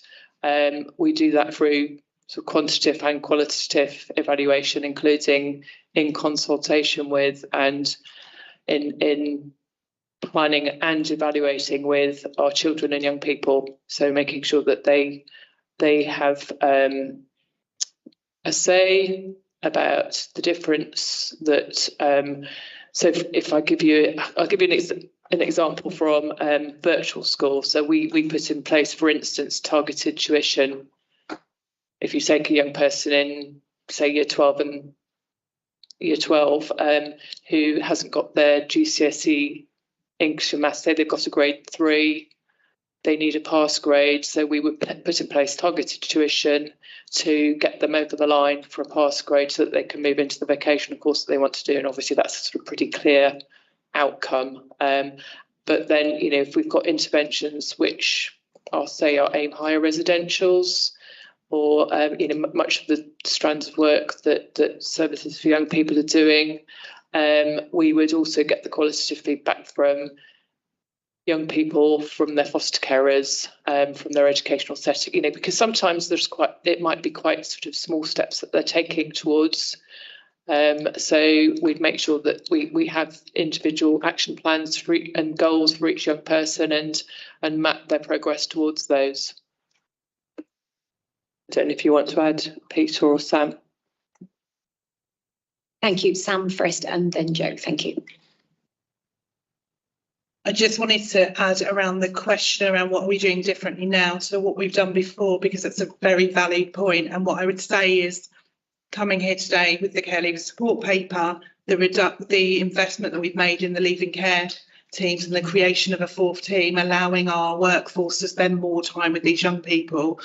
we do that through sort of quantitative and qualitative evaluation, including in consultation with and in planning and evaluating with our children and young people. So making sure that they have a say about the difference that. So if I'll give you an example from virtual school. So we put in place, for instance, targeted tuition. If you take a young person in, say, year 12 who hasn't got their GCSE English and Maths, say they've got a grade 3, they need a pass grade. So we would put in place targeted tuition to get them over the line for a pass grade so that they can move into the vocational course that they want to do. And obviously that's a sort of pretty clear outcome. But then, you know, if we've got interventions which I'll say are aim higher residentials, or you know, much of the strands of work that services for young people are doing, we would also get the qualitative feedback from young people, from their foster carers, from their educational setting, you know, because sometimes it might be quite sort of small steps that they're taking towards. So we'd make sure that we have individual action plans and goals for each young person and map their progress towards those. I don't know if you want to add, Peter or Sam. Thank you. Sam first and then Joe. Thank you. I just wanted to add around the question around what are we doing differently now to what we've done before, because it's a very valid point. And what I would say is, coming here today with the care leaver support paper, the investment that we've made in the leaving care teams and the creation of a fourth team, allowing our workforce to spend more time with these young people,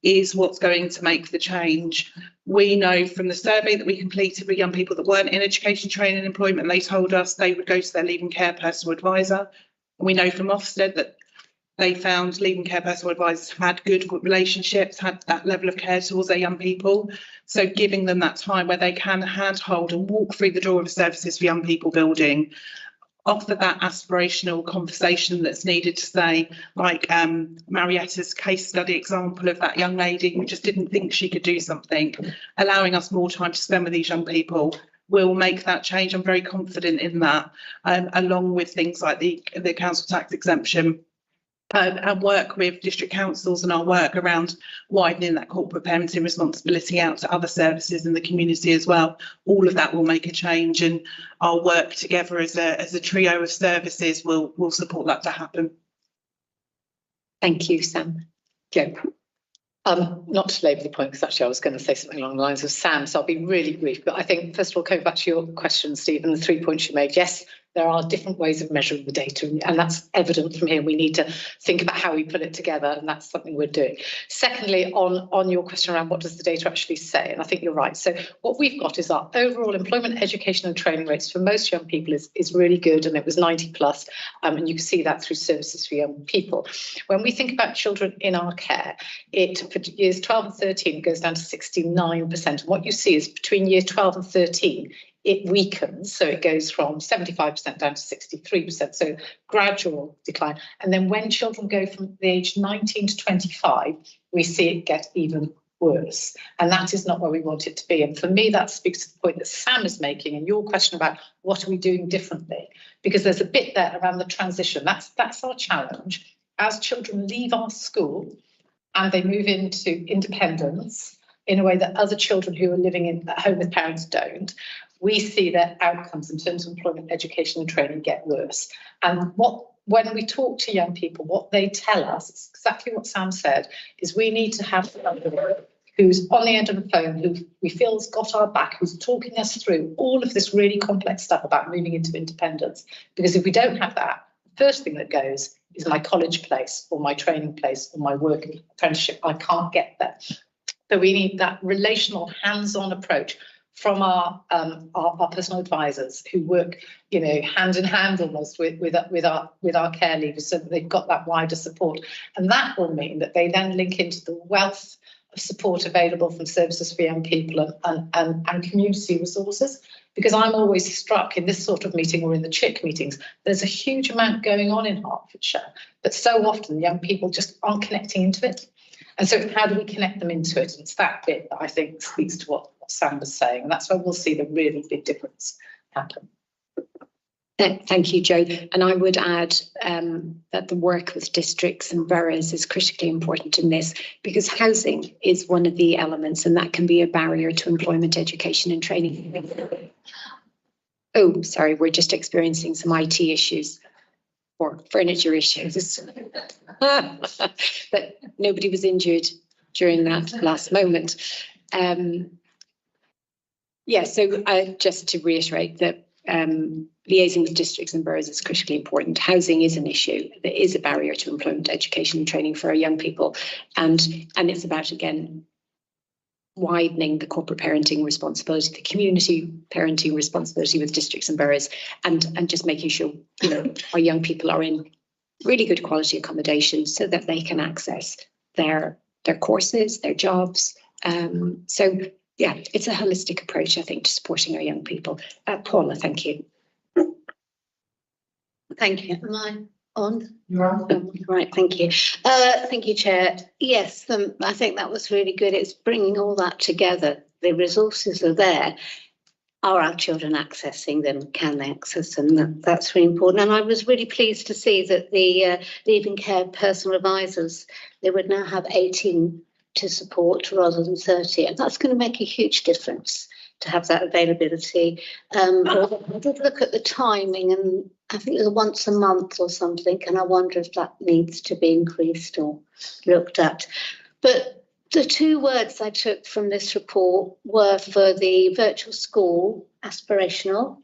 is what's going to make the change. We know from the survey that we completed with young people that weren't in education, training and employment, they told us they would go to their leaving care personal advisor. We know from Ofsted that they found leaving care personal advisors had good relationships, had that level of care towards their young people. So giving them that time where they can handhold and walk through the door of services for young people building, offer that aspirational conversation that's needed to say, like Marietta's case study example of that young lady who just didn't think she could do something, allowing us more time to spend with these young people will make that change. I'm very confident in that, along with things like the council tax exemption. And work with district councils and our work around widening that corporate parenting responsibility out to other services in the community as well. All of that will make a change, and our work together as a trio of services will support that to happen. Thank you, Sam. Joe. Not to labour the point, because actually I was going to say something along the lines of Sam, so I'll be really brief. But I think, first of all, coming back to your question, Stephen, the 3 points you made, yes, there are different ways of measuring the data, and that's evident from here. We need to think about how we put it together, and that's something we're doing. Secondly, on your question around what does the data actually say, and I think you're right. So what we've got is our overall employment, education and training rates for most young people is really good, and it was 90 plus, and you can see that through services for young people. When we think about children in our care, for years 12 and 13 it goes down to 69%. And what you see is between year 12 and 13, it weakens, so it goes from 75% down to 63%, so gradual decline. And then when children go from the age 19 to 25, we see it get even worse, and that is not where we want it to be. And for me, that speaks to the point that Sam is making and your question about what are we doing differently, because there's a bit there around the transition. That's our challenge. As children leave our school and they move into independence in a way that other children who are living at home with parents don't, we see that outcomes in terms of employment, education and training get worse. And when we talk to young people, what they tell us, it's exactly what Sam said, is we need to have somebody who's on the end of the phone, who we feel has got our back, who's talking us through all of this really complex stuff about moving into independence. Because if we don't have that, the first thing that goes is my college place or my training place or my work apprenticeship. I can't get there. So we need that relational, hands-on approach from our personal advisors who work, you know, hand in hand almost with our care leavers, so that they've got that wider support. And that will mean that they then link into the wealth of support available from services for young people and community resources. Because I'm always struck in this sort of meeting or in the CHICC meetings, there's a huge amount going on in Hertfordshire, but so often young people just aren't connecting into it. And so how do we connect them into it? And it's that bit that I think speaks to what Sam was saying. And that's where we'll see the really big difference happen. Thank you, Joe. And I would add that the work with districts and boroughs is critically important in this, because housing is one of the elements, and that can be a barrier to employment, education and training. Oh, sorry, we're just experiencing some IT issues or furniture issues. But nobody was injured during that last moment. So just to reiterate that liaising with districts and boroughs is critically important. Housing is an issue. There is a barrier to employment, education and training for our young people. And it's about, again, widening the corporate parenting responsibility, the community parenting responsibility with districts and boroughs, and just making sure, you know, our young people are in really good quality accommodation so that they can access their courses, their jobs. So yeah, it's a holistic approach, I think, to supporting our young people. Paula, thank you. Thank you. Am I on? You're on. Right, thank you. Thank you, Chair. Yes, I think that was really good. It's bringing all that together. The resources are there. Are our children accessing them? Can they access them? That's really important. And I was really pleased to see that the leaving care personal advisors, they would now have 18 to support rather than 30. And that's going to make a huge difference to have that availability. I did look at the timing, and I think it was once a month or something, and I wonder if that needs to be increased or looked at. But the two words I took from this report were for the virtual school, aspirational,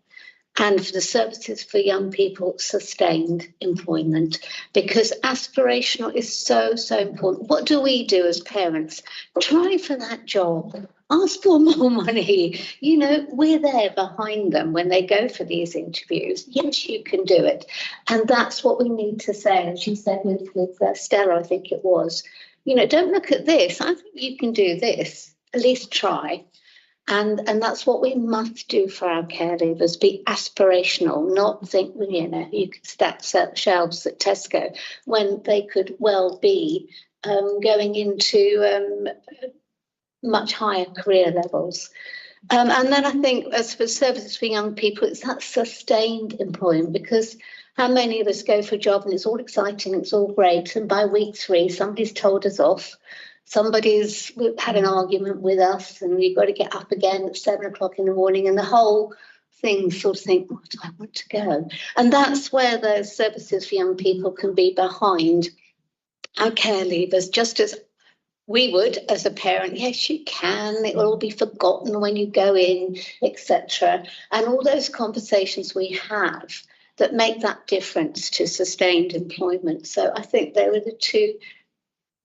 and for the services for young people, sustained employment, because aspirational is so, so important. What do we do as parents? Try for that job, ask for more money. You know, we're there behind them when they go for these interviews. Yes, you can do it. And that's what we need to say. As you said with Stella, I think it was, you know, don't look at this. I think you can do this. At least try. And that's what we must do for our care leavers, be aspirational, not think, you know, you could stack shelves at Tesco when they could well be going into much higher career levels. And then I think as for services for young people, it's that sustained employment, because how many of us go for a job and it's all exciting, it's all great, and by week 3, somebody's told us off. Somebody's had an argument with us and we've got to get up again at 7 o'clock in the morning, and the whole thing sort of think, oh, do I want to go? And that's where those services for young people can be behind our care leavers, just as we would as a parent. Yes, you can. It will all be forgotten when you go in, etc. And all those conversations we have that make that difference to sustained employment. So I think they were the two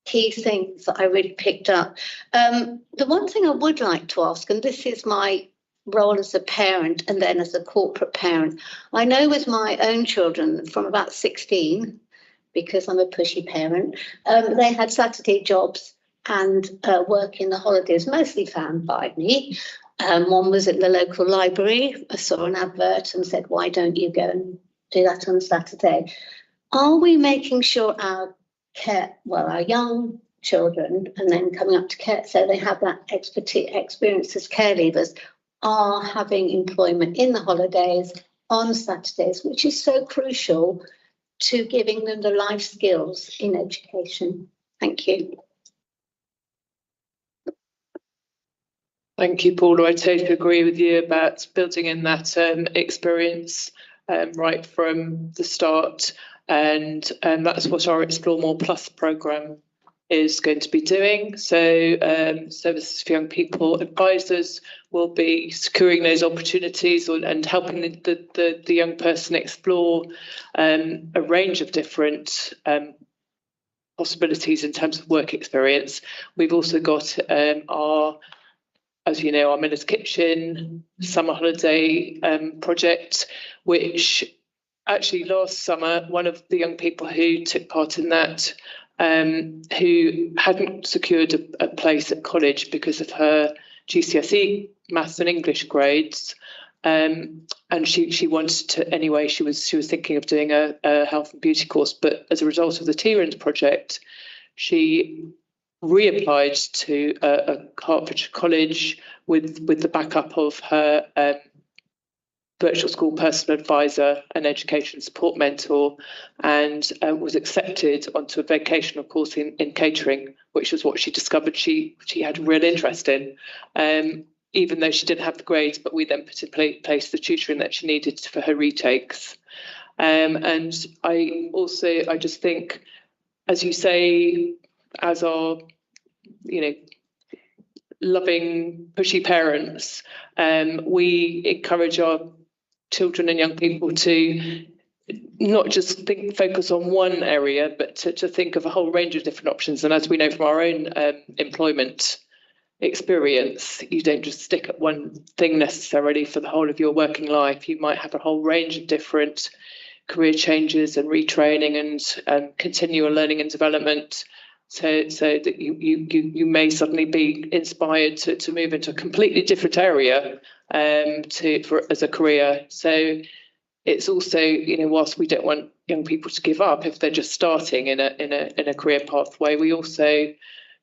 key things that I really picked up. The one thing I would like to ask, and this is my role as a parent and then as a corporate parent, I know with my own children from about 16, because I'm a pushy parent, they had Saturday jobs and work in the holidays, mostly found by me. One was at the local library. I saw an advert and said, why don't you go and do that on a Saturday? Are we making sure our young children, and then coming up to care, so they have that experience as care leavers, are having employment in the holidays on Saturdays, which is so crucial to giving them the life skills in education? Thank you. Thank you, Paula. I totally agree with you about building in that experience right from the start. And that's what our Explore More Plus programme is going to be doing. So services for young people advisors will be securing those opportunities and helping the young person explore a range of different possibilities in terms of work experience. We've also got as you know, our Miller's Kitchen summer holiday project, which actually last summer, one of the young people who took part in that, who hadn't secured a place at college because of her GCSE maths and English grades, and she wanted to anyway. She was thinking of doing a health and beauty course, but as a result of the T-Rins project, she reapplied to a Hertfordshire college with the backup of her virtual school personal advisor and education support mentor, and was accepted onto a vocational course in catering, which was what she discovered she had a real interest in, even though she didn't have the grades, but we then put in place the tutoring that she needed for her retakes. And I just think, as you say, as our, loving, pushy parents, we encourage our children and young people to not just focus on one area, but to think of a whole range of different options. And as we know from our own employment experience. You don't just stick at one thing necessarily for the whole of your working life. You might have a whole range of different career changes and retraining and continual learning and development. So that you may suddenly be inspired to move into a completely different area as a career. So it's also, whilst we don't want young people to give up if they're just starting in a career pathway, we also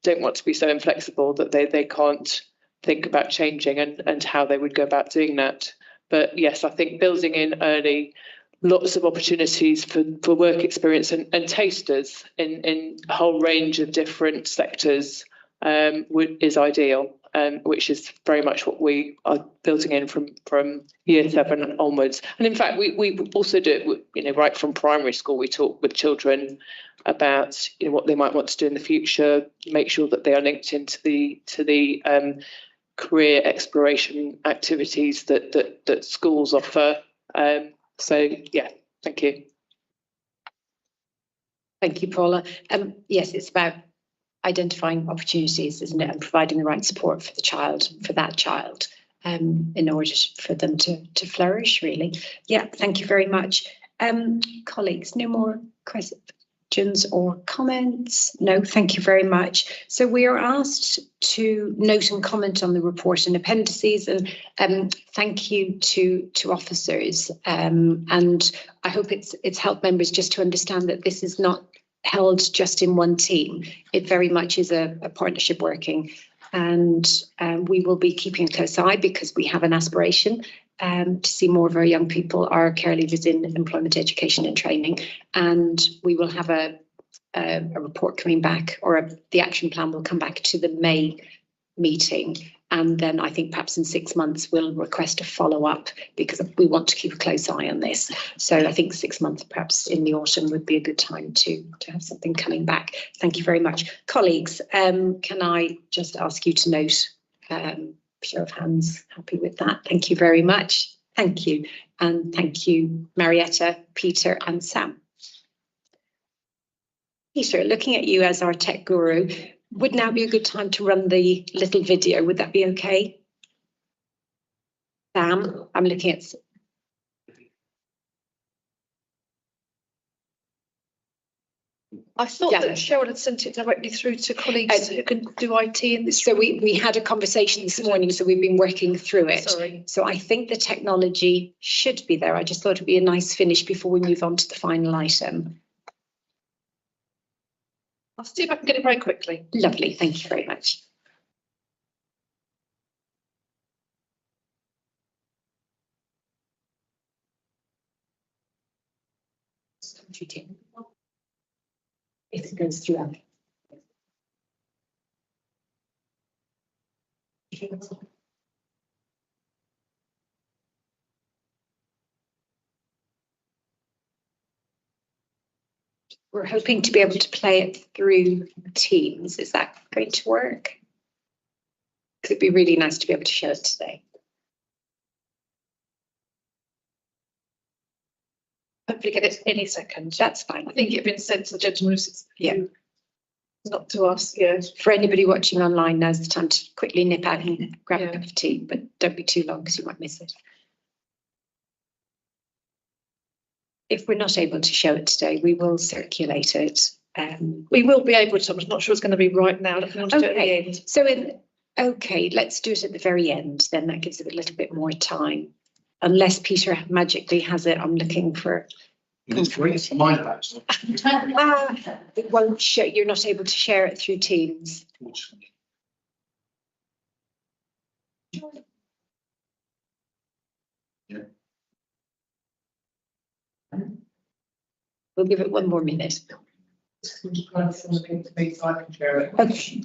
don't want to be so inflexible that they can't think about changing and how they would go about doing that. But yes, I think building in early lots of opportunities for work experience and tasters in a whole range of different sectors is ideal, which is very much what we are building in from year 7 onwards. And in fact, we also do it, right from primary school. We talk with children about what they might want to do in the future, make sure that they are linked into the career exploration activities that schools offer. So yeah, thank you. Thank you, Paula. Yes, it's about identifying opportunities, isn't it, and providing the right support for that child, in order for them to flourish, really. Yeah, thank you very much. Colleagues, no more questions or comments? No, thank you very much. So we are asked to note and comment on the report and appendices, and thank you to officers. And I hope it's helped members just to understand that this is not held just in one team. It very much is a partnership working, and we will be keeping a close eye because we have an aspiration to see more of our young people, our care leavers, in employment, education and training. And we will have a report coming back, or the action plan will come back to the May meeting. And then I think perhaps in 6 months we'll request a follow-up, because we want to keep a close eye on this. So I think 6 months perhaps in the autumn would be a good time to have something coming back. Thank you very much. Colleagues, can I just ask you to note, show of hands, happy with that? Thank you very much. Thank you. And thank you, Marietta, Peter and Sam. Peter, looking at you as our tech guru, would now be a good time to run the little video? Would that be okay? Sam, I'm looking at... I thought that Cheryl had sent it directly through to colleagues who can do IT in this. So we had a conversation this morning, so we've been working through it. Sorry. So I think the technology should be there. I just thought it'd be a nice finish before we move on to the final item. I'll see if I can get it very quickly. Lovely, thank you very much. If it goes through. We're hoping to be able to play it through Teams. Is that going to work? It'd be really nice to be able to show it today. Hopefully get it any second. That's fine. I think it's been sent to the gentleman who sits not to us. Yeah. For anybody watching online, now's the time to quickly nip out and grab a cup of tea, but don't be too long because you might miss it. If we're not able to show it today, we will circulate it. We will be able to. I'm not sure it's going to be right now. Let me do it at the end. So let's do it at the very end. Then that gives it a little bit more time. Unless Peter magically has it, I'm looking for. It's my laptop. It won't show. You're not able to share it through Teams. Yeah. We'll give it one more minute. Okay.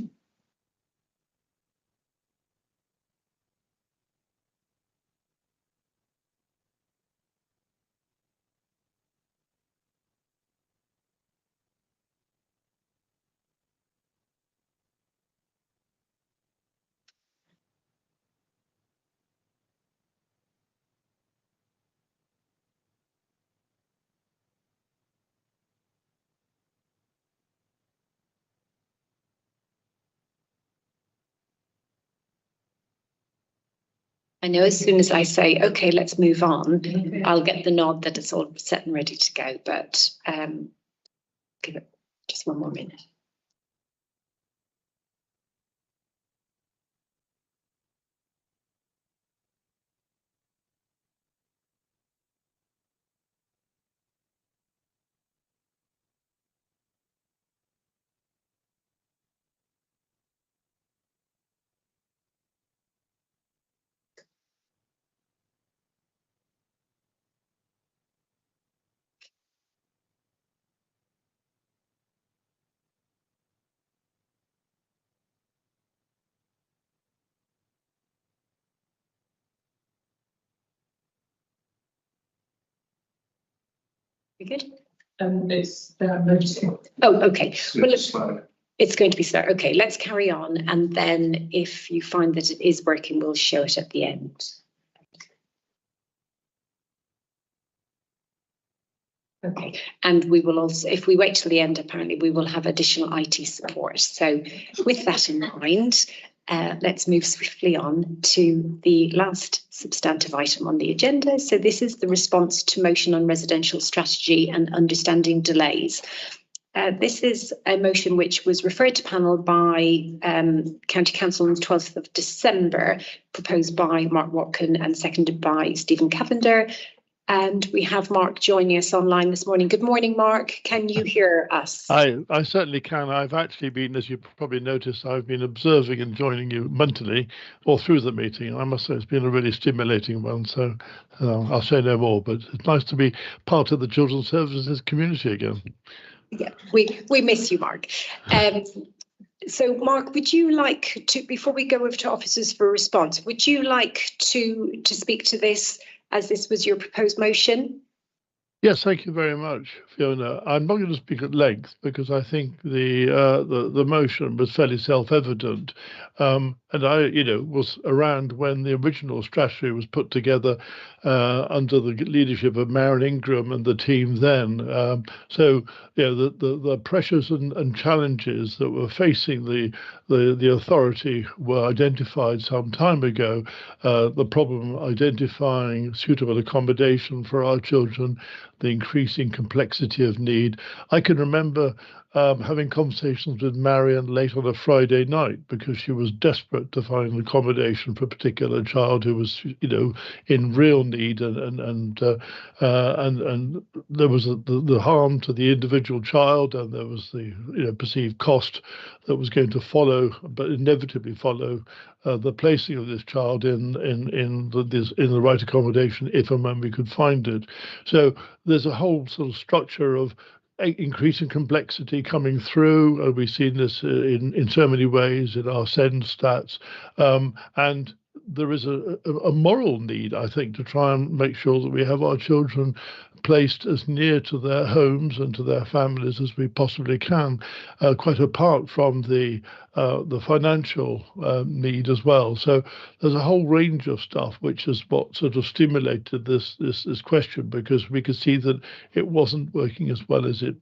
I know as soon as I say, okay, let's move on, I'll get the nod that it's all set and ready to go, but give it just one more minute. You good? It's voting. Oh, okay. Well, look, Slow. it's going to be slow. Okay, let's carry on. And then if you find that it is working, we'll show it at the end. Okay, and we will also, if we wait till the end, apparently we will have additional IT support. So with that in mind, let's move swiftly on to the last substantive item on the agenda. So this is the response to motion on residential strategy and understanding delays. This is a motion which was referred to panel by County Council on the 12th of December, proposed by Mark Watkin and seconded by Stephen Cavender. And we have Mark joining us online this morning. Good morning, Mark. Can you hear us? I certainly can. I've actually been, as you probably noticed, I've been observing and joining you mentally all through the meeting. I must say it's been a really stimulating one. So I'll say no more, but it's nice to be part of the Children's Services community again. Yeah, we miss you, Mark. So, Mark, would you like to, before we go over to officers for response, would you like to speak to this as this was your proposed motion? Yes, thank you very much, Fiona. I'm not going to speak at length because I think the motion was fairly self-evident, and I, was around when the original strategy was put together under the leadership of Marion Ingram and the team then. The pressures and challenges that were facing the authority were identified some time ago. The problem identifying suitable accommodation for our children, the increasing complexity of need. I can remember having conversations with Marion late on a Friday night because she was desperate to find accommodation for a particular child who was, in real need, and there was the harm to the individual child, and there was the perceived cost that was going to follow, but inevitably follow the placing of this child in the right accommodation if and when we could find it. So there's a whole sort of structure of increasing complexity coming through. We've seen this in so many ways in our SEND stats, and there is a moral need, I think, to try and make sure that we have our children placed as near to their homes and to their families as we possibly can, quite apart from the financial need as well. So there's a whole range of stuff which is what sort of stimulated this question, because we could see that it wasn't working as well as it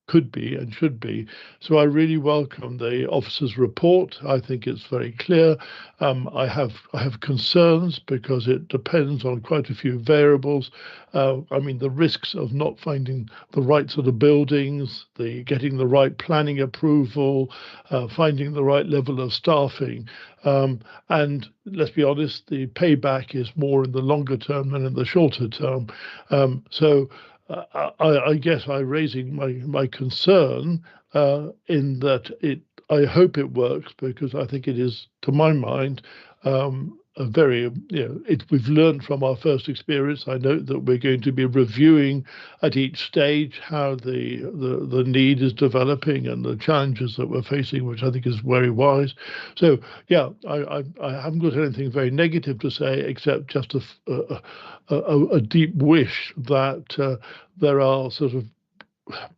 could be and should be. So I really welcome the officer's report. I think it's very clear. I have concerns because it depends on quite a few variables. The risks of not finding the right sort of buildings, getting the right planning approval, finding the right level of staffing. And let's be honest, the payback is more in the longer term than in the shorter term. I guess I'm raising my concern in that I hope it works, because I think it is, to my mind, a very, we've learned from our first experience. I know that we're going to be reviewing at each stage how the need is developing and the challenges that we're facing, which I think is very wise. So, yeah, I haven't got anything very negative to say, except just a deep wish that there are sort of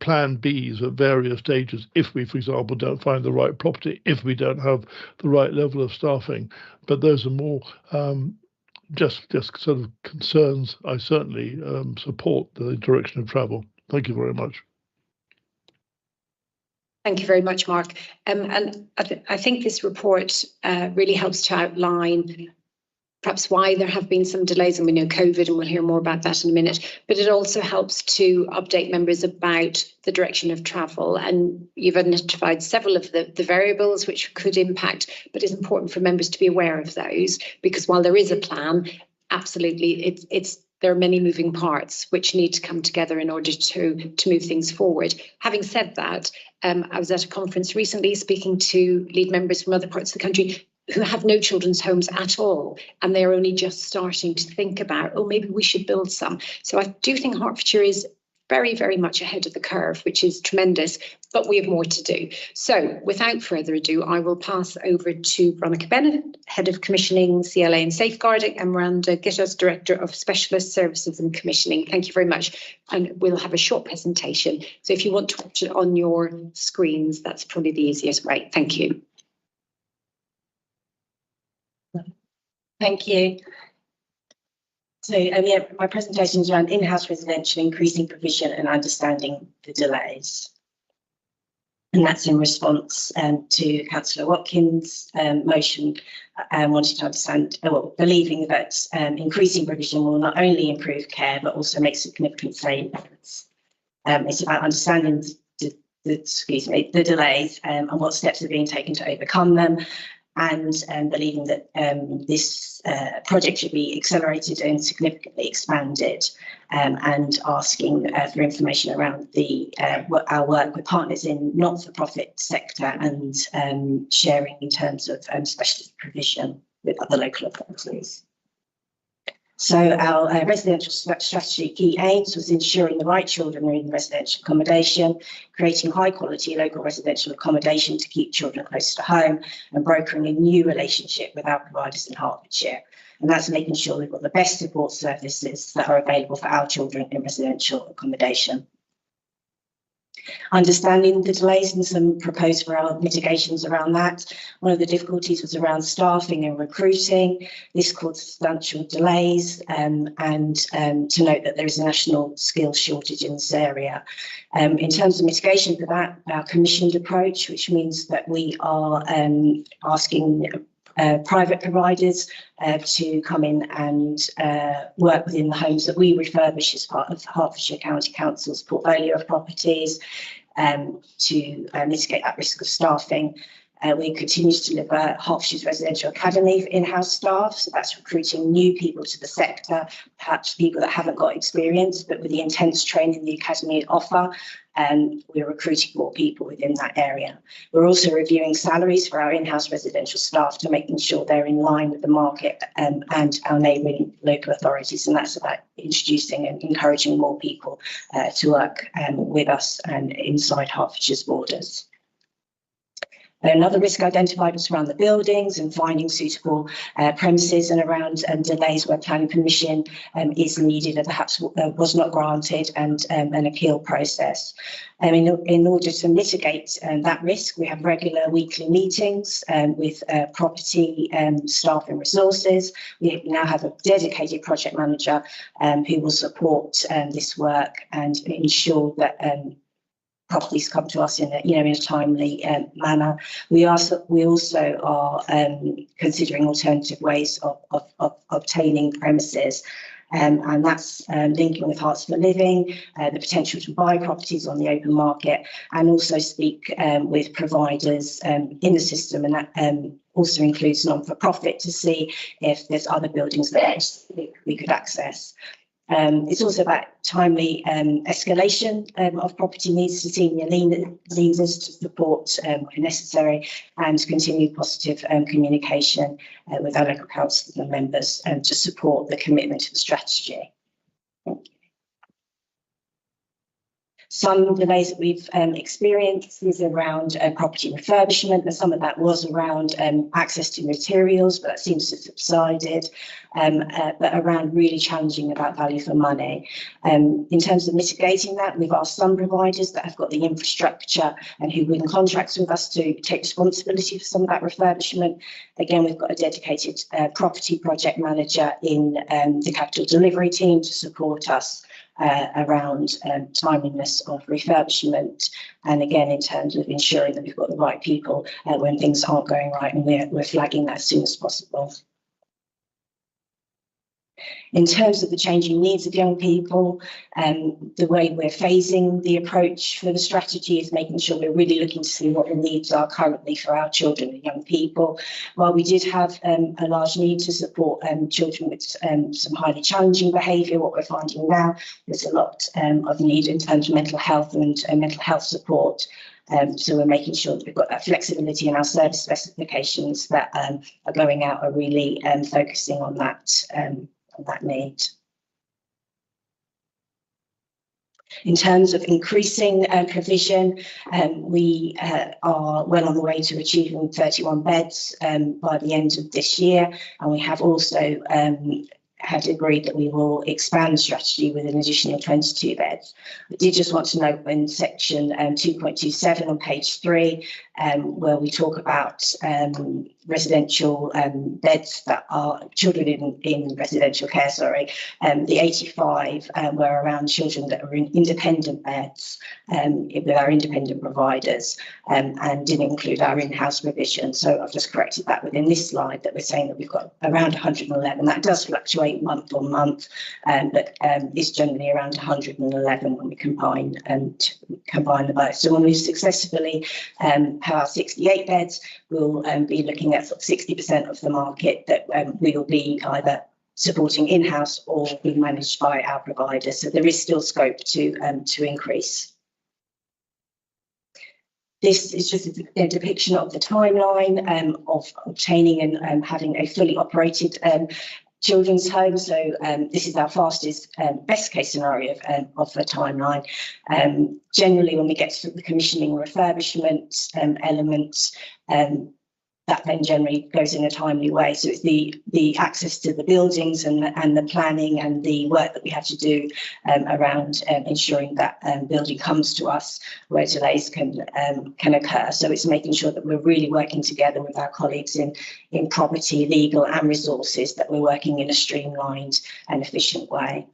plan Bs at various stages if we, for example, don't find the right property, if we don't have the right level of staffing. But those are more just sort of concerns. I certainly support the direction of travel. Thank you very much. Thank you very much, Mark. And I think this report really helps to outline perhaps why there have been some delays, and we know COVID, and we'll hear more about that in a minute, but it also helps to update members about the direction of travel. And you've identified several of the variables which could impact, but it's important for members to be aware of those, because while there is a plan, absolutely, there are many moving parts which need to come together in order to move things forward. Having said that, I was at a conference recently speaking to lead members from other parts of the country who have no children's homes at all, and they're only just starting to think about, oh, maybe we should build some. So I do think Hertfordshire is very, very much ahead of the curve, which is tremendous, but we have more to do. So without further ado, I will pass over to Veronica Bennett, Head of Commissioning, CLA and Safeguarding, and Miranda Gittos, Director of Specialist Services and Commissioning. Thank you very much. And we'll have a short presentation. So if you want to watch it on your screens, that's probably the easiest way. Thank you. Thank you. So yeah, my presentation is around in-house residential, increasing provision and understanding the delays. And that's in response to Councillor Watkins' motion, wanting to understand, believing that increasing provision will not only improve care, but also make significant savings. It's about understanding the delays and what steps are being taken to overcome them, and believing that this project should be accelerated and significantly expanded, and asking for information around our work with partners in not-for-profit sector, and sharing in terms of specialist provision with other local authorities. So our residential strategy key aims was ensuring the right children are in residential accommodation, creating high quality local residential accommodation to keep children close to home, and brokering a new relationship with our providers in Hertfordshire. And that's making sure we've got the best support services that are available for our children in residential accommodation. Understanding the delays and some proposed mitigations around that. One of the difficulties was around staffing and recruiting. This caused substantial delays, and to note that there is a national skills shortage in this area. In terms of mitigation for that, our commissioned approach, which means that we are asking private providers to come in and work within the homes that we refurbish as part of Hertfordshire County Council's portfolio of properties, to mitigate that risk of staffing. We continue to deliver Hertfordshire's Residential Academy for in-house staff, so that's recruiting new people to the sector, perhaps people that haven't got experience, but with the intense training the Academy offer, we're recruiting more people within that area. We're also reviewing salaries for our in-house residential staff to making sure they're in line with the market and our neighbouring local authorities, and that's about introducing and encouraging more people to work with us and inside Hertfordshire's borders. Another risk identified was around the buildings and finding suitable premises, and around delays where planning permission is needed and perhaps was not granted, and an appeal process. In order to mitigate that risk, we have regular weekly meetings with property staff and resources. We now have a dedicated project manager who will support this work and ensure that properties come to us in a timely manner. We also are considering alternative ways of obtaining premises, and that's linking with Hearts for Living, the potential to buy properties on the open market, and also speak with providers in the system, and that also includes non-for-profit, to see if there's other buildings that we could access. It's also about timely escalation of property needs to senior leaders to support where necessary, and continued positive communication with our local councils and members to support the commitment to the strategy. Thank you. Some delays that we've experienced is around property refurbishment, and some of that was around access to materials, but that seems to have subsided, but around really challenging about value for money. In terms of mitigating that, we've asked some providers that have got the infrastructure and who win contracts with us to take responsibility for some of that refurbishment. Again, we've got a dedicated property project manager in the capital delivery team to support us around timeliness of refurbishment, and again in terms of ensuring that we've got the right people when things aren't going right, and we're flagging that as soon as possible. In terms of the changing needs of young people, the way we're phasing the approach for the strategy is making sure we're really looking to see what the needs are currently for our children and young people. While we did have a large need to support children with some highly challenging behaviour, what we're finding now is a lot of need in terms of mental health and mental health support. So we're making sure that we've got that flexibility in our service specifications that are going out, are really focusing on that need. In terms of increasing provision, we are well on the way to achieving 31 beds by the end of this year, and we have also had agreed that we will expand the strategy with an additional 22 beds. I did just want to note in section 2.27 on page 3, where we talk about residential beds that are children in residential care, the 85 were around children that are in independent beds with our independent providers and didn't include our in-house provision. So I've just corrected that within this slide, that we're saying that we've got around 111. That does fluctuate month on month, but it's generally around 111 when we combine the both. So when we successfully have our 68 beds, we'll be looking at sort of 60% of the market that we will be either supporting in-house or being managed by our providers. So there is still scope to increase. This is just a depiction of the timeline of obtaining and having a fully operated children's home. So this is our fastest, best case scenario of the timeline. Generally, when we get to the commissioning refurbishment elements, that then generally goes in a timely way. So it's the access to the buildings and the planning and the work that we have to do around ensuring that building comes to us where delays can occur. So it's making sure that we're really working together with our colleagues in property, legal and resources, that we're working in a streamlined and efficient way.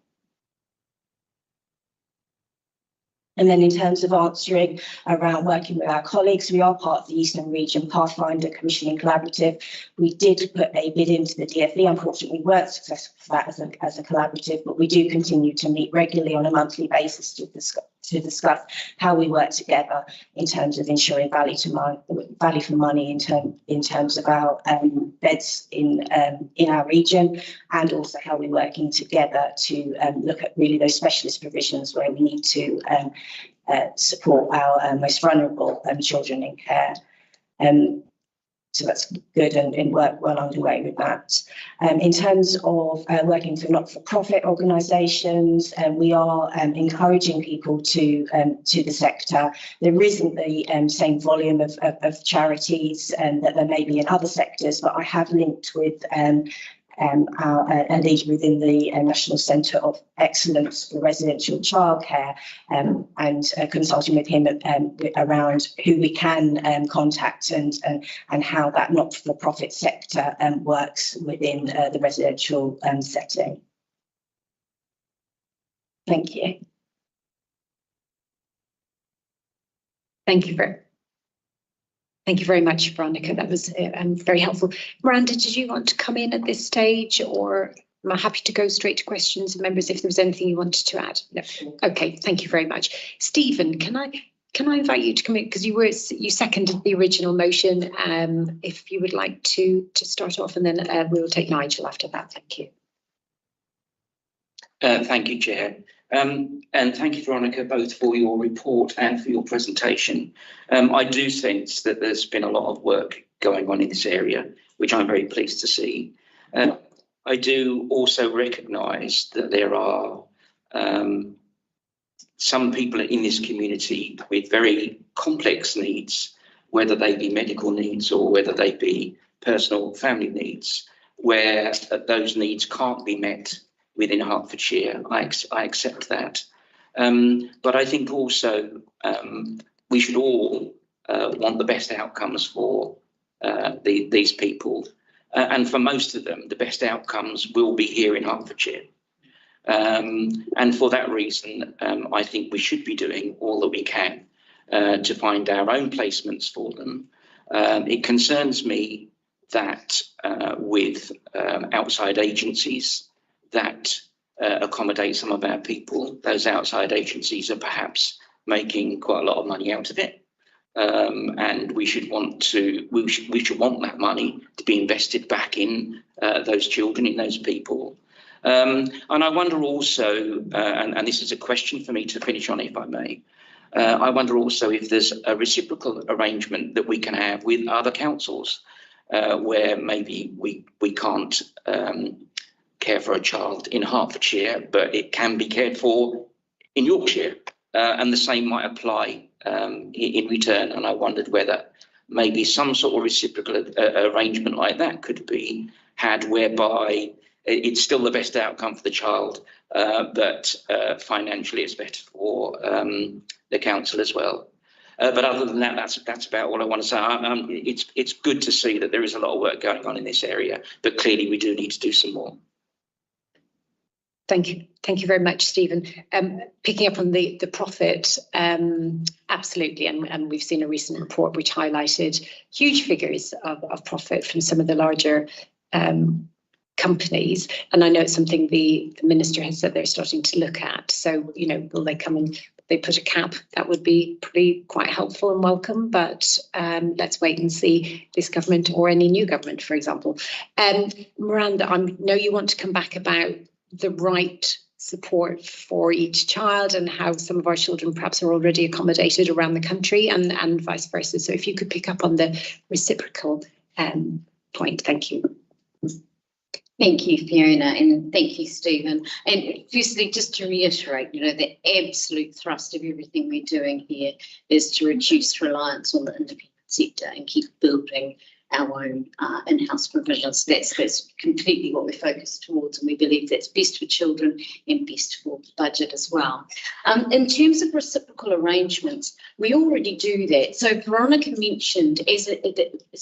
And then in terms of answering around working with our colleagues, we are part of the Eastern Region Pathfinder Commissioning Collaborative. We did put a bid into the DFE. Unfortunately, we weren't successful for that as a collaborative, but we do continue to meet regularly on a monthly basis to discuss how we work together in terms of ensuring value for money in terms of our beds in our region, and also how we're working together to look at really those specialist provisions where we need to support our most vulnerable children in care. So that's good and work well underway with that. In terms of working for not-for-profit organisations, we are encouraging people to the sector. There isn't the same volume of charities that there may be in other sectors, but I have linked with a leader within the National Centre of Excellence for Residential Childcare, and consulting with him around who we can contact and how that not-for-profit sector works within the residential setting. Thank you. Thank you very much, Veronica. That was very helpful. Miranda, did you want to come in at this stage, or am I happy to go straight to questions of members if there was anything you wanted to add? No. Okay, thank you very much. Stephen, can I invite you to come in, because you seconded the original motion. If you would like to start off, and then we will take Nigel after that. Thank you. Thank you, Chair. And thank you, Veronica, both for your report and for your presentation. I do sense that there's been a lot of work going on in this area, which I'm very pleased to see. I do also recognise that there are some people in this community with very complex needs, whether they be medical needs or whether they be personal family needs, where those needs can't be met within Hertfordshire. I accept that. But I think also we should all want the best outcomes for these people. And for most of them, the best outcomes will be here in Hertfordshire. And for that reason, I think we should be doing all that we can to find our own placements for them. It concerns me that with outside agencies, that accommodate some of our people. Those outside agencies are perhaps making quite a lot of money out of it. And we should want that money to be invested back in those children, in those people. And I wonder also, and this is a question for me to finish on, if I may, I wonder also if there's a reciprocal arrangement that we can have with other councils where maybe we can't care for a child in Hertfordshire, but it can be cared for in Yorkshire. And the same might apply in return. And I wondered whether maybe some sort of reciprocal arrangement like that could be had, whereby it's still the best outcome for the child, but financially it's better for the council as well. But other than that, that's about all I want to say. It's good to see that there is a lot of work going on in this area, but clearly we do need to do some more. Thank you. Thank you very much, Stephen. Picking up on the profit, absolutely. And we've seen a recent report which highlighted huge figures of profit from some of the larger companies. And I know it's something the minister has said they're starting to look at. So, you know, will they come and they put a cap? That would be pretty quite helpful and welcome. But let's wait and see this government or any new government, for example. Miranda, I know you want to come back about the right support for each child and how some of our children perhaps are already accommodated around the country and vice versa. So if you could pick up on the reciprocal point, thank you. Thank you, Fiona, and thank you, Stephen. And firstly, just to reiterate, you know, the absolute thrust of everything we're doing here is to reduce reliance on the independent sector and keep building our own in-house provisions. That's completely what we're focused towards, and we believe that's best for children and best for the budget as well. In terms of reciprocal arrangements, we already do that. So Veronica mentioned as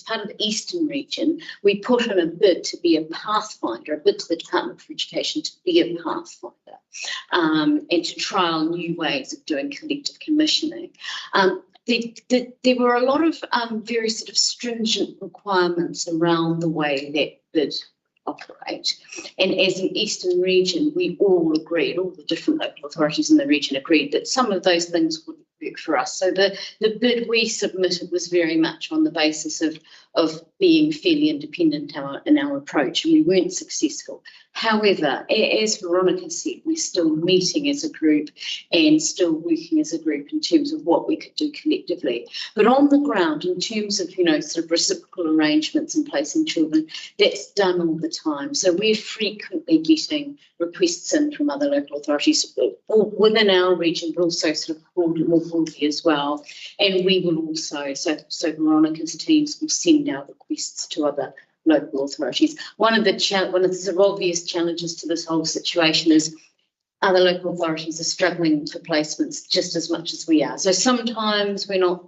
part of the Eastern region, we put in a bid to be a pathfinder, a bid to the Department for Education to be a pathfinder and to trial new ways of doing collective commissioning. There were a lot of very sort of stringent requirements around the way that bid operate. And as an Eastern region, we all agreed, all the different local authorities in the region agreed that some of those things wouldn't work for us. So the bid we submitted was very much on the basis of being fairly independent in our approach, and we weren't successful. However, as Veronica said, we're still meeting as a group and still working as a group in terms of what we could do collectively. But on the ground, in terms of, you know, sort of reciprocal arrangements in placing children, that's done all the time. So we're frequently getting requests in from other local authorities within our region, but also sort of more broadly as well. And we will also, so Veronica's teams will send out requests to other local authorities. One of the sort of obvious challenges to this whole situation is other local authorities are struggling for placements just as much as we are. So sometimes we're not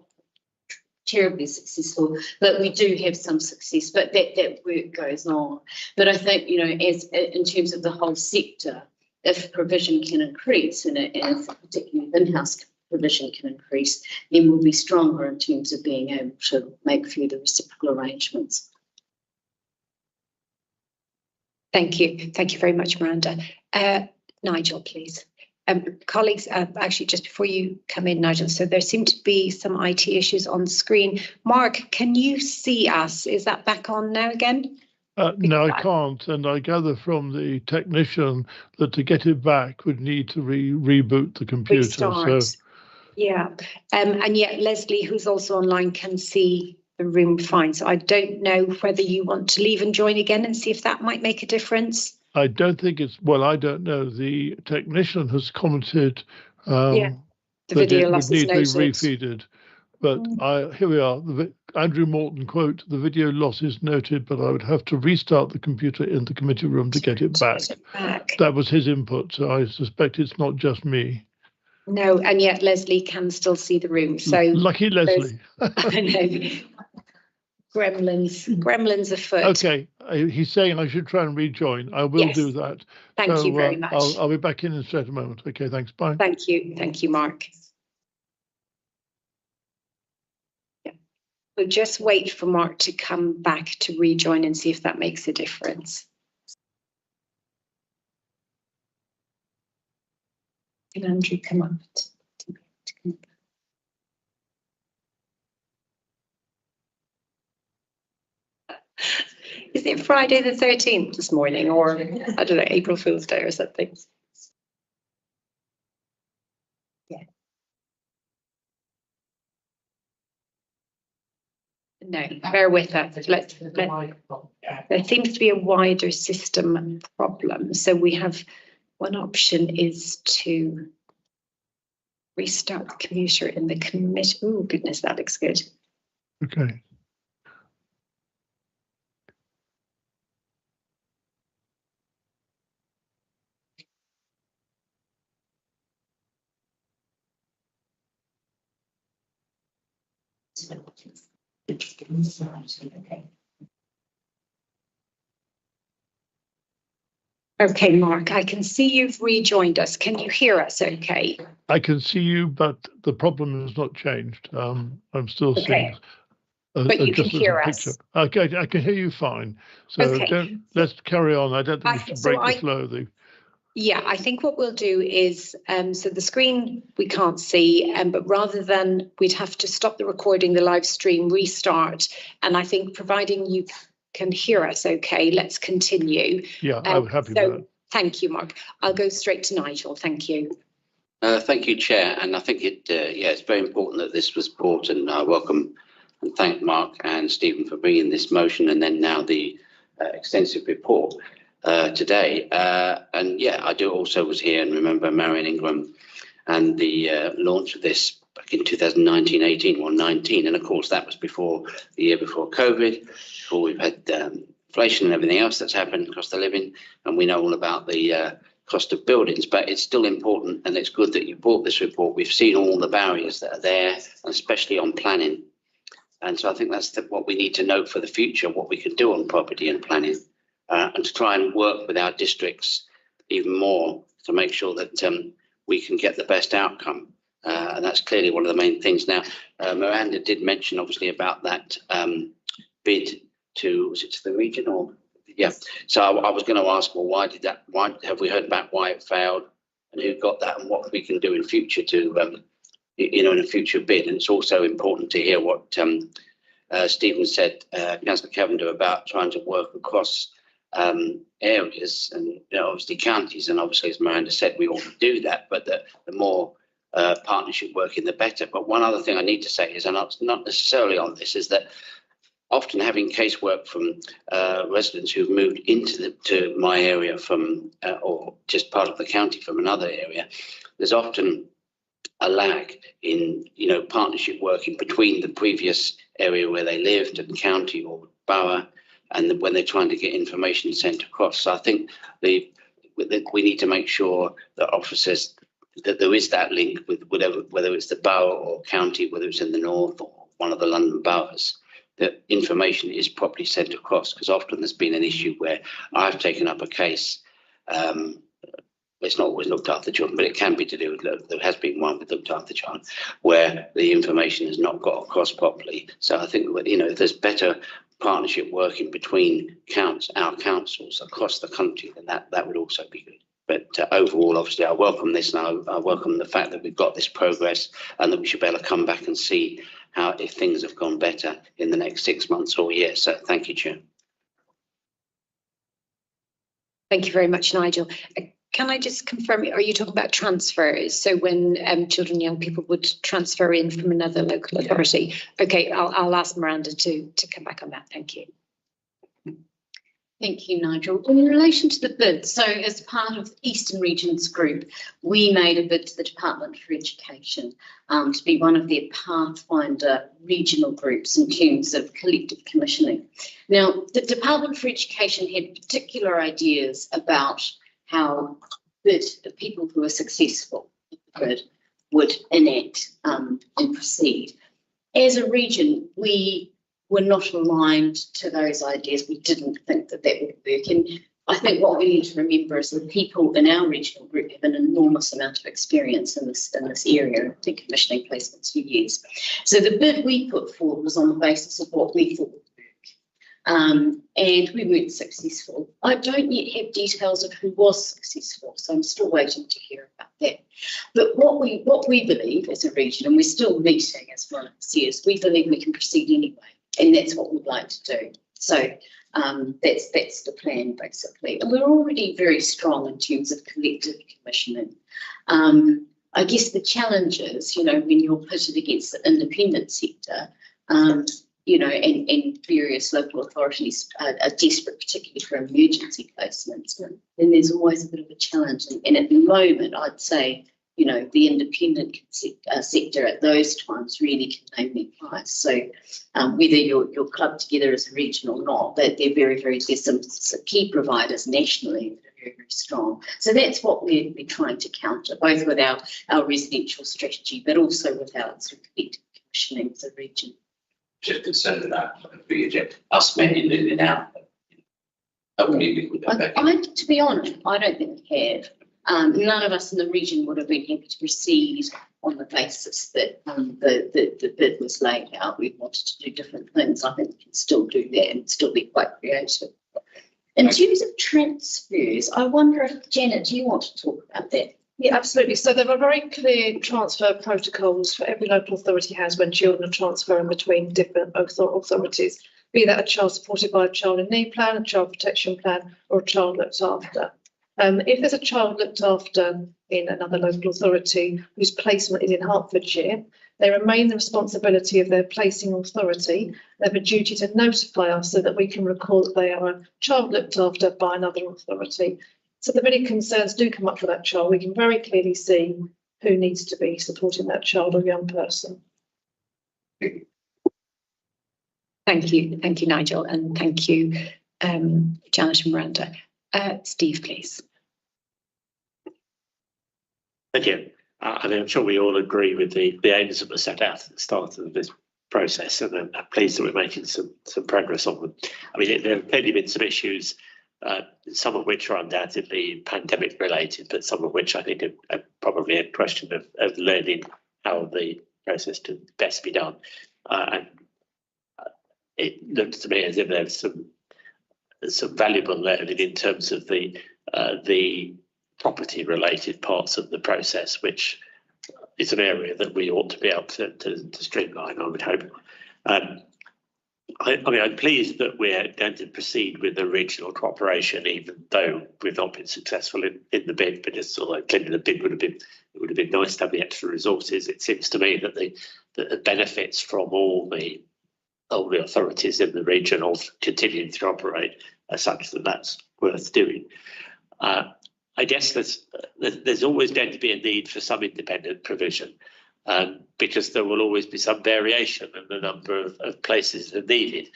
terribly successful, but we do have some success, but that work goes on. But I think, you know, as in terms of the whole sector, if provision can increase and particularly in-house provision can increase, then we'll be stronger in terms of being able to make further reciprocal arrangements. Thank you. Thank you very much, Miranda. Nigel, please. Colleagues, actually, just before you come in, Nigel, so there seem to be some IT issues on screen. Mark, can you see us? Is that back on now again? No, I can't. And I gather from the technician that to get it back would need to reboot the computer. Restart. So yeah. And yet Leslie, who's also online, can see the room fine. So I don't know whether you want to leave and join again and see if that might make a difference. I don't think it's, well, I don't know. The technician has commented the video loss would need is to be refeeded. But here we are. Andrew Morton quote, the video loss is noted, but I would have to restart the computer in the committee room to get it back. That was his input. So I suspect it's not just me. No, and yet Leslie can still see the room. So lucky Leslie. I know. Gremlins afoot. Okay, he's saying I should try and rejoin. I will do that. Thank you very much. I'll be back in just a moment. Okay, thanks. Bye. Thank you, Mark. Yeah. We'll just wait for Mark to come back to rejoin and see if that makes a difference. Can Andrew come up? Is it Friday the 13th this morning, or I don't know, April Fool's Day or something? Yeah. No, bear with us. There seems to be a wider system problem. So we have, one option is to restart the computer in the committee. Oh goodness, that looks good. Okay. Okay, Mark, I can see you've rejoined us. Can you hear us okay? I can see you, but the problem has not changed. I'm still seeing. But you can just as a hear picture. us. Okay, I can hear you fine. So Okay. let's carry on. I don't think we should break the flow. Yeah, I think what we'll do is, so the screen we can't see, but rather than, we'd have to stop the recording, the live stream, restart. And I think providing you can hear us okay, let's continue. Yeah, I'm happy with that. Thank you, Mark. I'll go straight to Nigel. Thank you. Thank you, Chair. And I think it's very important that this was brought, and I welcome and thank Mark and Stephen for bringing this motion and then now the extensive report today. And yeah, I do also was here and remember Marion Ingram and the launch of this back in 2019-18 or 19. And of course, that was before the year before COVID, before we've had inflation and everything else that's happened, cost of living, and we know all about the cost of buildings. But it's still important, and it's good that you brought this report. We've seen all the barriers that are there, and especially on planning. And so I think that's what we need to know for the future, what we can do on property and planning, and to try and work with our districts even more to make sure that we can get the best outcome. And that's clearly one of the main things. Now, Miranda did mention obviously about that bid to the region or yeah. So I was going to ask, well, why have we heard about why it failed and who got that and what we can do in future to in a future bid. And it's also important to hear what Stephen said, Councillor Cavender, about trying to work across areas and obviously counties. And obviously, as Miranda said, we ought to do that, but the more partnership working, the better. But one other thing I need to say is, and not necessarily on this, is that often having casework from residents who've moved to my area from or just part of the county from another area, there's often a lag in partnership working between the previous area where they lived and county or borough, and when they're trying to get information sent across. So I think we need to make sure that officers, that there is that link with whether it's the borough or county, whether it's in the north or one of the London boroughs, that information is properly sent across, because often there's been an issue where I've taken up a case. It's not always looked after children, but it can be to do with, there has been one with looked after child where the information has not got across properly. So I think, if there's better partnership working between our councils across the country, then that would also be good. But overall, obviously, I welcome this, and I welcome the fact that we've got this progress and that we should be able to come back and see if things have gone better in the next 6 months or year. So thank you, Chair. Thank you very much, Nigel. Can I just confirm, are you talking about transfers? So when children and young people would transfer in from another local authority? Okay, I'll ask Miranda to come back on that. Thank you. Thank you, Nigel. In relation to the bid, so as part of the Eastern Regions Group, we made a bid to the Department for Education to be one of their Pathfinder regional groups in terms of collective commissioning. Now, the Department for Education had particular ideas about how the people who are successful would enact and proceed. As a region, we were not aligned to those ideas. We didn't think that would work. And I think what we need to remember is that people in our regional group have an enormous amount of experience in this area of decommissioning placements for years. So the bid we put forward was on the basis of what we thought would work. and we weren't successful. I don't yet have details of who was successful, so I'm still waiting to hear about that. But what we believe as a region, and we're still meeting as Veronica says, we believe we can proceed anyway, and that's what we'd like to do. So that's the plan basically, and we're already very strong in terms of collective commissioning. I guess the challenge is, when you're pitted against the independent sector, and various local authorities are desperate, particularly for emergency placements, then there's always a bit of a challenge. And at the moment, I'd say, the independent sector at those times really can name their price. So whether you're clubbed together as a region or not, they're very, there's some key providers nationally that are very, very strong. So that's what we're trying to counter, both with our residential strategy, but also with our sort of collective commissioning as a region. Just concerned about us maybe moving out. To be honest, I don't think we have. None of us in the region would have been happy to proceed on the basis that the bid was laid out. We wanted to do different things. I think we can still do that and still be quite creative. In terms of transfers, I wonder if, Janet, do you want to talk about that? Yeah, absolutely. So there are very clear transfer protocols for every local authority has when children are transferring between different authorities, be that a child supported by a child in need plan, a child protection plan, or a child looked after. If there's a child looked after in another local authority whose placement is in Hertfordshire, they remain the responsibility of their placing authority. They have a duty to notify us so that we can recall that they are a child looked after by another authority. So the really concerns do come up for that child. We can very clearly see who needs to be supporting that child or young person. Thank you, Nigel, and thank you, Janet and Miranda. Steve, please. Thank you. I'm sure we all agree with the aims that were set out at the start of this process, and I'm pleased that we're making some progress on them. I mean, there have clearly been some issues, some of which are undoubtedly pandemic related, but some of which I think are probably a question of learning how the process to best be done. And it looks to me as if there's some valuable learning in terms of the property related parts of the process, which is an area that we ought to be able to streamline, I would hope. I'm pleased that we're going to proceed with the regional cooperation, even though we've not been successful in the bid, but it's sort of clearly the bid would have been nice to have the extra resources. It seems to me that the benefits from all the authorities in the region of continuing to operate are such that that's worth doing. I guess there's always going to be a need for some independent provision, because there will always be some variation in the number of places that are needed.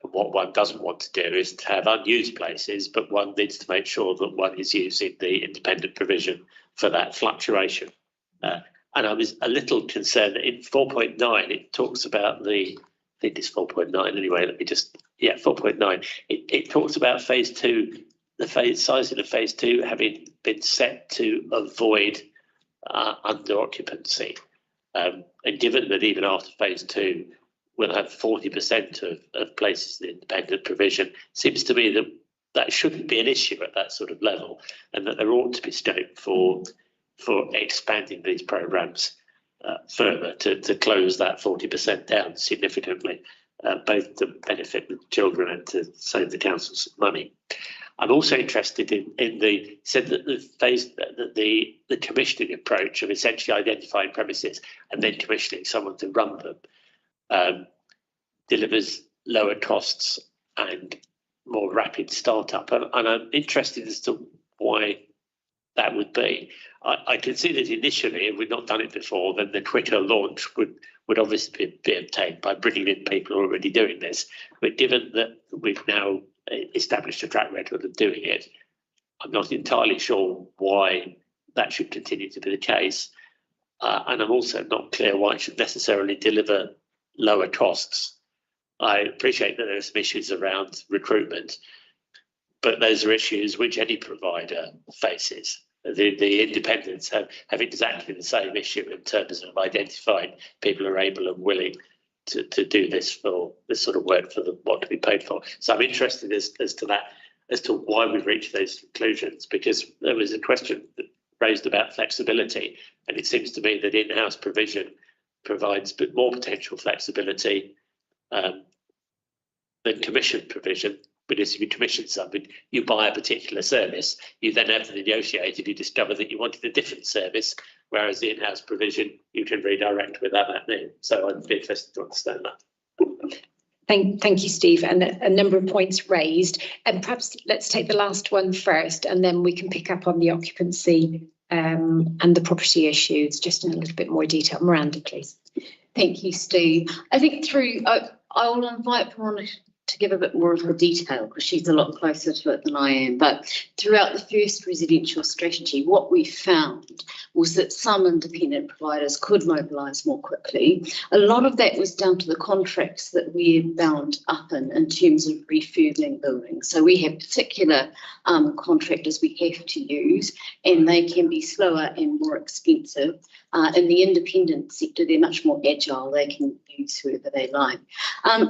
And what one doesn't want to do is to have unused places, but one needs to make sure that one is using the independent provision for that fluctuation. And I was a little concerned that in 4.9 it talks about I think it's 4.9 anyway, 4.9. It talks about phase 2, the size of the phase 2 having been set to avoid under occupancy. And given that even after phase 2, we'll have 40% of places in independent provision, seems to me that shouldn't be an issue at that sort of level, and that there ought to be scope for expanding these programmes further to close that 40% down significantly, both to benefit the children and to save the council some money. I'm also interested in said that the commissioning approach of essentially identifying premises and then commissioning someone to run them delivers lower costs and more rapid startup. And I'm interested as to why that would be. I can see that initially, if we've not done it before, then the quicker launch would obviously be obtained by bringing in people already doing this. But given that we've now established a track record of doing it, I'm not entirely sure why that should continue to be the case. And I'm also not clear why it should necessarily deliver lower costs. I appreciate that there are some issues around recruitment, but those are issues which any provider faces. The independents have exactly the same issue in terms of identifying people who are able and willing to do this for this sort of work for what to be paid for. So I'm interested as to that, as to why we've reached those conclusions, because there was a question raised about flexibility, and it seems to me that in-house provision provides a bit more potential flexibility than commission provision. Because if you commission something, you buy a particular service, you then have to negotiate if you discover that you wanted a different service, whereas the in-house provision, you can redirect without that need. So I'd be interested to understand that. Thank you, Steve, and a number of points raised. And perhaps let's take the last one first, and then we can pick up on the occupancy and the property issues just in a little bit more detail. Miranda, please. Thank you, Steve. I think I will invite Veronica to give a bit more of the detail because she's a lot closer to it than I am. But throughout the first residential strategy, what we found was that some independent providers could mobilise more quickly. A lot of that was down to the contracts that we had bound up in terms of refurbing buildings. So we have particular contractors we have to use, and they can be slower and more expensive. In the independent sector, they're much more agile. They can use whoever they like.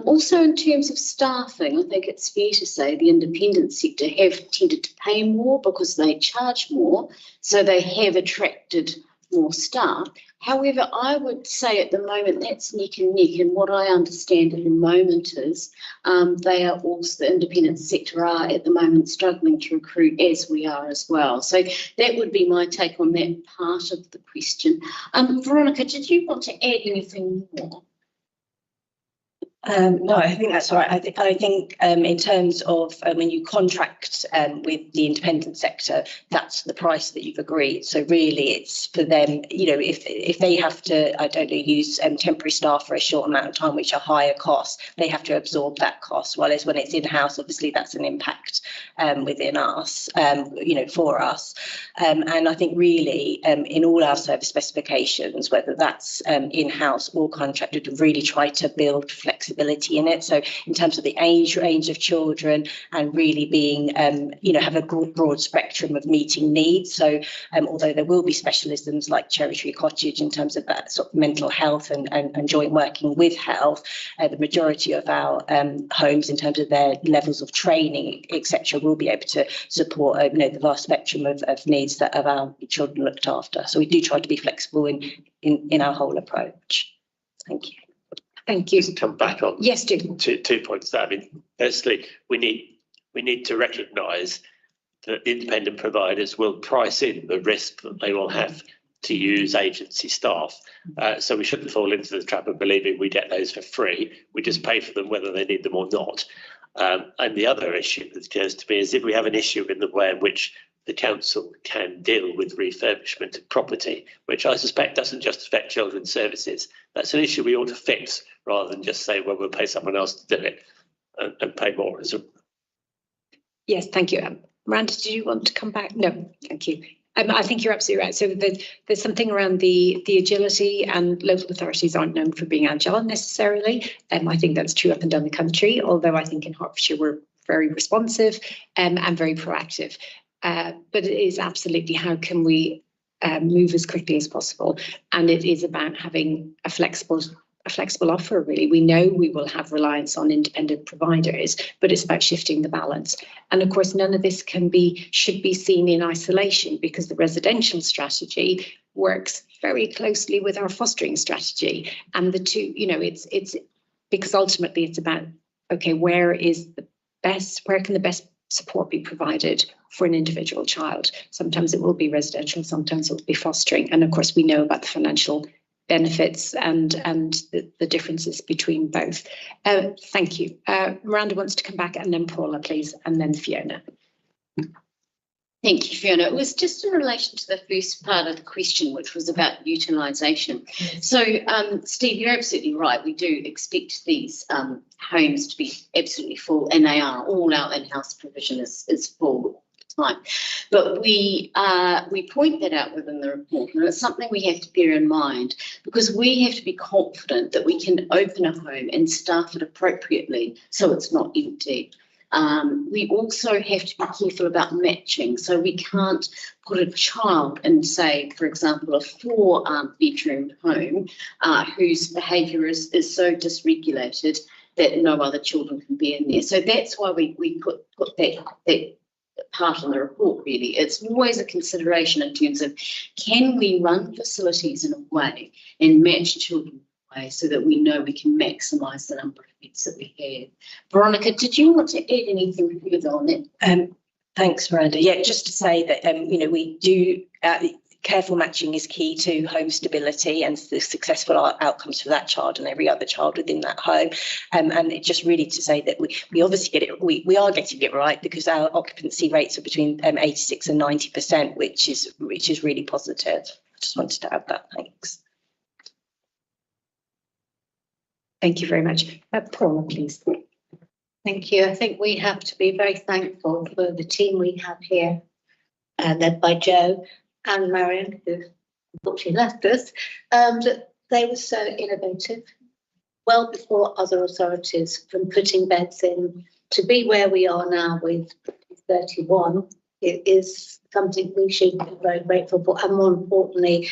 Also, in terms of staffing, I think it's fair to say the independent sector have tended to pay more because they charge more, so they have attracted more staff. However, I would say at the moment that's neck and neck, and what I understand at the moment is they are also, the independent sector are at the moment struggling to recruit, as we are as well. So that would be my take on that part of the question. Veronica, did you want to add anything more? No, I think that's all right. I think in terms of when you contract with the independent sector, that's the price that you've agreed. So really it's for them, you know, if they have to, I don't know, use temporary staff for a short amount of time, which are higher costs, they have to absorb that cost. Whereas when it's in-house, obviously that's an impact within us, you know, for us. And I think really in all our service specifications, whether that's in-house or contracted, we've really tried to build flexibility in it. So in terms of the age range of children and really being, you know, have a broad spectrum of meeting needs. So although there will be specialisms like Cherry Tree Cottage in terms of that sort of mental health and joint working with health, the majority of our homes in terms of their levels of training, etc., will be able to support, you know, the vast spectrum of needs that of our children looked after. So we do try to be flexible in our whole approach. Thank you. Thank you. Just come back on. Yes, Jim. Two points there. I mean, firstly, we need to recognise that independent providers will price in the risk that they will have to use agency staff. So we shouldn't fall into the trap of believing we get those for free. We just pay for them whether they need them or not. And the other issue that occurs to me is if we have an issue in the way in which the council can deal with refurbishment of property, which I suspect doesn't just affect children's services. That's an issue we ought to fix rather than just say, well, we'll pay someone else to do it and pay more. Yes, thank you. Miranda, did you want to come back? No, thank you. I think you're absolutely right. So there's something around the agility, and local authorities aren't known for being agile necessarily. I think that's true up and down the country, although I think in Hertfordshire we're very responsive and very proactive. But it is absolutely how can we move as quickly as possible, and it is about having a flexible offer. Really, we know we will have reliance on independent providers, but it's about shifting the balance. And of course, none of this should be seen in isolation, because the residential strategy works very closely with our fostering strategy, and the two, you know, it's because ultimately it's about, okay, where can the best support be provided for an individual child? Sometimes it will be residential, sometimes it will be fostering. And of course, we know about the financial benefits and the differences between both. Thank you. Miranda wants to come back, and then Paula, please, and then Fiona. Thank you, Fiona. It was just in relation to the first part of the question, which was about utilisation. So, Steve, you're absolutely right. We do expect these homes to be absolutely full, and they are. All our in-house provision is full all the time. But we point that out within the report, and it's something we have to bear in mind, because we have to be confident that we can open a home and staff it appropriately so it's not empty. We also have to be careful about matching. So we can't put a child in, say, for example, a 4-bedroom home whose behaviour is so dysregulated that no other children can be in there. So that's why we put that part in the report, really. It's always a consideration in terms of, can we run facilities in a way and match children in a way so that we know we can maximise the number of beds that we have. Veronica, did you want to add anything further on that? Thanks, Miranda. Yeah, just to say that, we do, careful matching is key to home stability and the successful outcomes for that child and every other child within that home. And it just really to say that we obviously get it, we are getting it right, because our occupancy rates are between 86 and 90%, which is really positive. I just wanted to add that. Thanks. Thank you very much. Paula, please. Thank you. I think we have to be very thankful for the team we have here, led by Jo and Marion, who unfortunately left us, that they were so innovative, well before other authorities, from putting beds in to be where we are now with 31. It is something we should be very grateful for, and more importantly,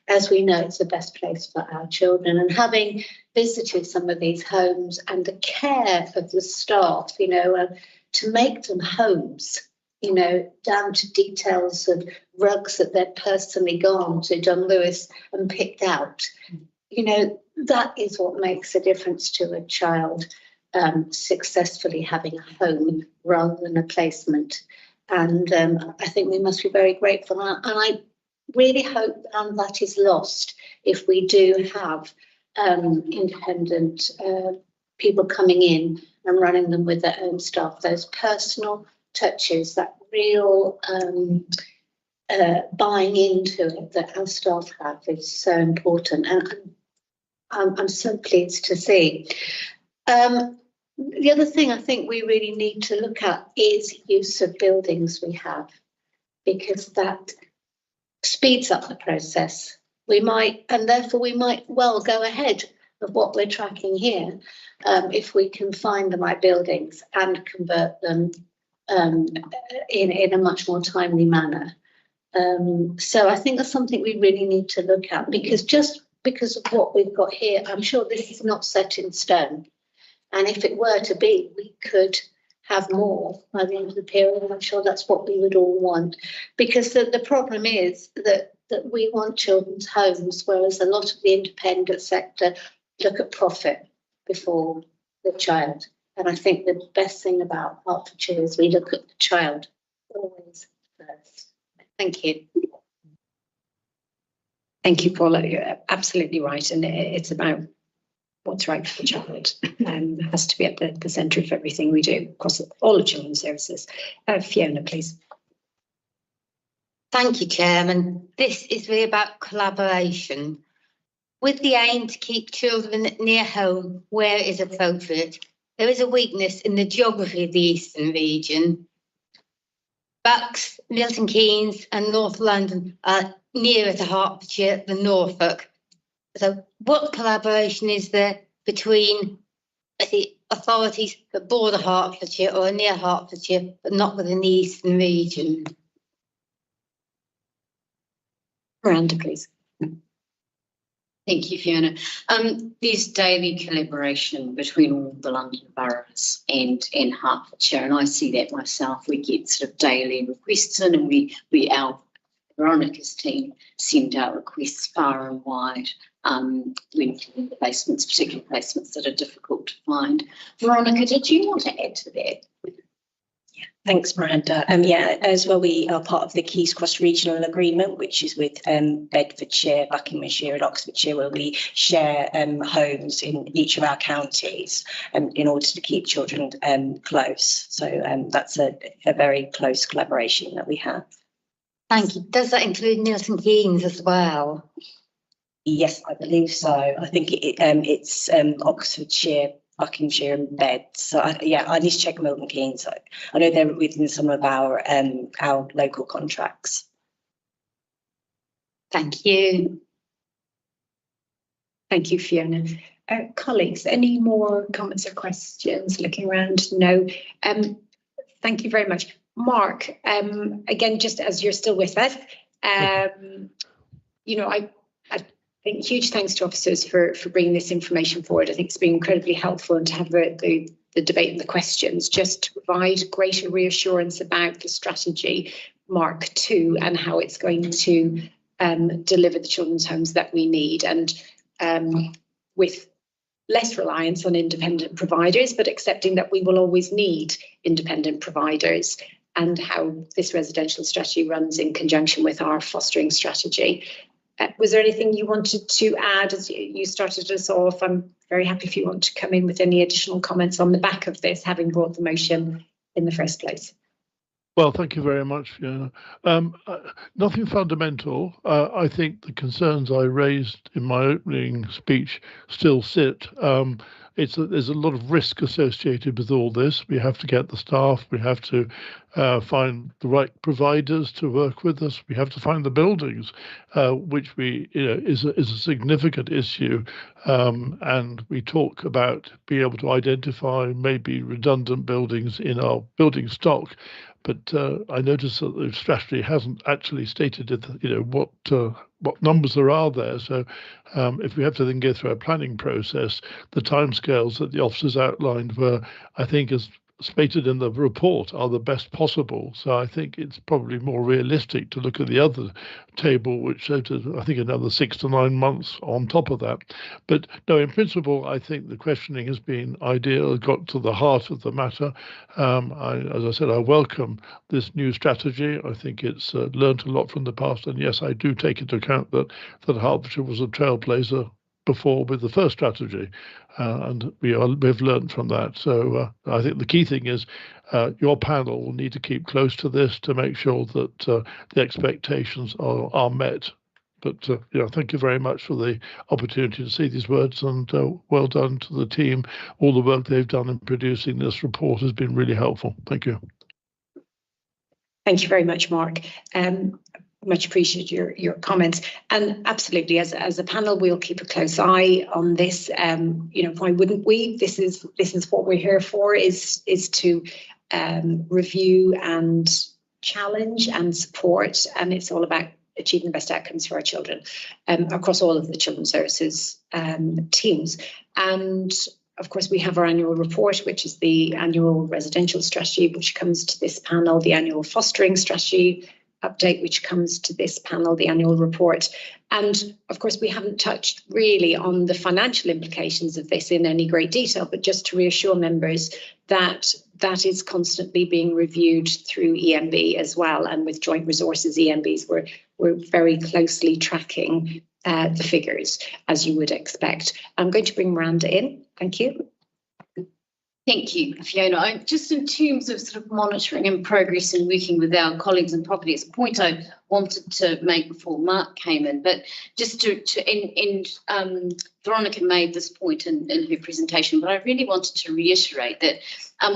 as we know, it's the best place for our children. And having visited some of these homes and the care of the staff, to make them homes, down to details of rugs that they'd personally gone to John Lewis and picked out, that is what makes a difference to a child successfully having a home rather than a placement. And I think we must be very grateful. And I really hope that is lost if we do have independent people coming in and running them with their own staff. Those personal touches, that real buying into it that our staff have is so important. And I'm so pleased to see. The other thing I think we really need to look at is use of buildings we have, because that speeds up the process. We might well go ahead of what we're tracking here if we can find the right buildings and convert them in a much more timely manner. So I think that's something we really need to look at, because just because of what we've got here, I'm sure this is not set in stone. And if it were to be, we could have more by the end of the period. I'm sure that's what we would all want, because the problem is that we want children's homes, whereas a lot of the independent sector look at profit before the child. And I think the best thing about Hertfordshire is we look at the child always first. Thank you. Thank you, Paula. You're absolutely right. And it's about what's right for the child. It has to be at the centre of everything we do across all of children's services. Fiona, please. Thank you, Chairman. This is really about collaboration, with the aim to keep children near home where it is appropriate. There is a weakness in the geography of the Eastern region. Bucks, Milton Keynes and North London are nearer to Hertfordshire than Norfolk. So what collaboration is there between the authorities that border Hertfordshire or near Hertfordshire, but not within the Eastern region? Miranda, please. Thank you, Fiona. There's daily collaboration between all the London boroughs and Hertfordshire, and I see that myself. We get sort of daily requests in, and our Veronica's team send out requests far and wide when placements, particular placements that are difficult to find. Veronica, did you want to add to that? Thanks, Miranda. As well, we are part of the Keys Cross Regional Agreement, which is with Bedfordshire, Buckinghamshire and Oxfordshire, where we share homes in each of our counties in order to keep children close. So that's a very close collaboration that we have. Thank you. Does that include Milton Keynes as well? Yes, I believe so. I think it's Oxfordshire, Buckinghamshire and Beds. So I need to check Milton Keynes. I know they're within some of our local contracts. Thank you. Thank you, Fiona. Colleagues, any more comments or questions? Looking around, no. Thank you very much. Mark, again, just as you're still with us, think huge thanks to officers for bringing this information forward. I think it's been incredibly helpful, and to have the debate and the questions just to provide greater reassurance about the strategy Mark II and how it's going to deliver the children's homes that we need, and with less reliance on independent providers, but accepting that we will always need independent providers, and how this residential strategy runs in conjunction with our fostering strategy. Was there anything you wanted to add as you started us off? I'm very happy if you want to come in with any additional comments on the back of this, having brought the motion in the first place. Well, thank you very much, Fiona. Nothing fundamental. I think the concerns I raised in my opening speech still sit. There's a lot of risk associated with all this. We have to get the staff. We have to find the right providers to work with us. We have to find the buildings, which is a significant issue. And we talk about being able to identify maybe redundant buildings in our building stock. But I noticed that the strategy hasn't actually stated what numbers there are there. So if we have to then go through a planning process, the timescales that the officers outlined were, I think, as stated in the report, are the best possible. So I think it's probably more realistic to look at the other table, which showed, I think, another 6 to 9 months on top of that. But no, in principle, I think the questioning has been ideal, got to the heart of the matter. As I said, I welcome this new strategy. I think it's learned a lot from the past. And yes, I do take into account that Hertfordshire was a trailblazer before with the first strategy, and we've learned from that. So I think the key thing is your panel will need to keep close to this to make sure that the expectations are met. But thank you very much for the opportunity to see these words, and well done to the team. All the work they've done in producing this report has been really helpful. Thank you. Thank you very much, Mark. Much appreciate your comments, and absolutely, as a panel, we'll keep a close eye on this. Why wouldn't we? This is what we're here for: is to review and challenge and support, and it's all about achieving the best outcomes for our children across all of the children's services teams. And of course, we have our annual report, which is the annual residential strategy, which comes to this panel, the annual fostering strategy update, which comes to this panel, the annual report. And of course, we haven't touched really on the financial implications of this in any great detail, but just to reassure members that that is constantly being reviewed through EMB as well. And with joint resources EMBs, we're very closely tracking the figures, as you would expect. I'm going to bring Miranda in. Thank you. Thank you, Fiona. Just in terms of sort of monitoring and progress and working with our colleagues in property, it's a point I wanted to make before Mark came in, but just Veronica made this point in her presentation, but I really wanted to reiterate that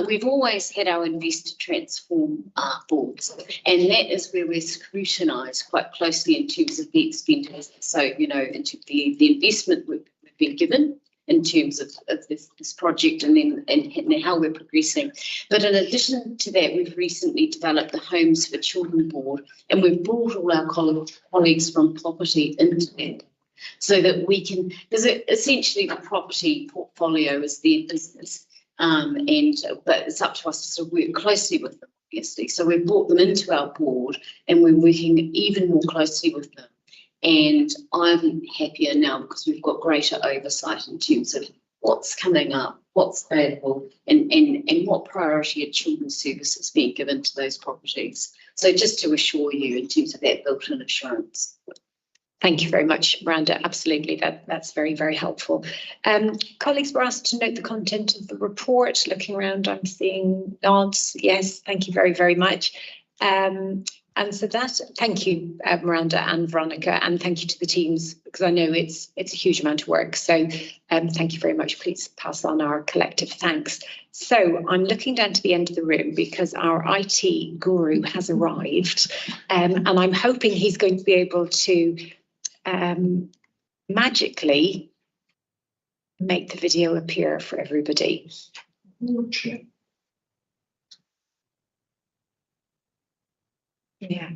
we've always had our Invest to Transform boards, and that is where we're scrutinised quite closely in terms of the expenditure. So, into the investment we've been given in terms of this project, and how we're progressing. But in addition to that, we've recently developed the Homes for Children board, and we've brought all our colleagues from property into that, so that we can, because essentially the property portfolio is their business, but it's up to us to sort of work closely with them, obviously. So we've brought them into our board, and we're working even more closely with them. And I'm happier now because we've got greater oversight in terms of what's coming up, what's available, and what priority of children's services being given to those properties. So just to assure you in terms of that built-in assurance. Thank you very much, Miranda. Absolutely, that's very, very helpful. Colleagues were asked to note the content of the report. Looking around, I'm seeing nods. Yes, thank you very, very much. And so thank you, Miranda and Veronica, and thank you to the teams, because I know it's a huge amount of work. So thank you very much. Please pass on our collective thanks. So I'm looking down to the end of the room because our IT guru has arrived, and I'm hoping he's going to be able to magically make the video appear for everybody. Yeah.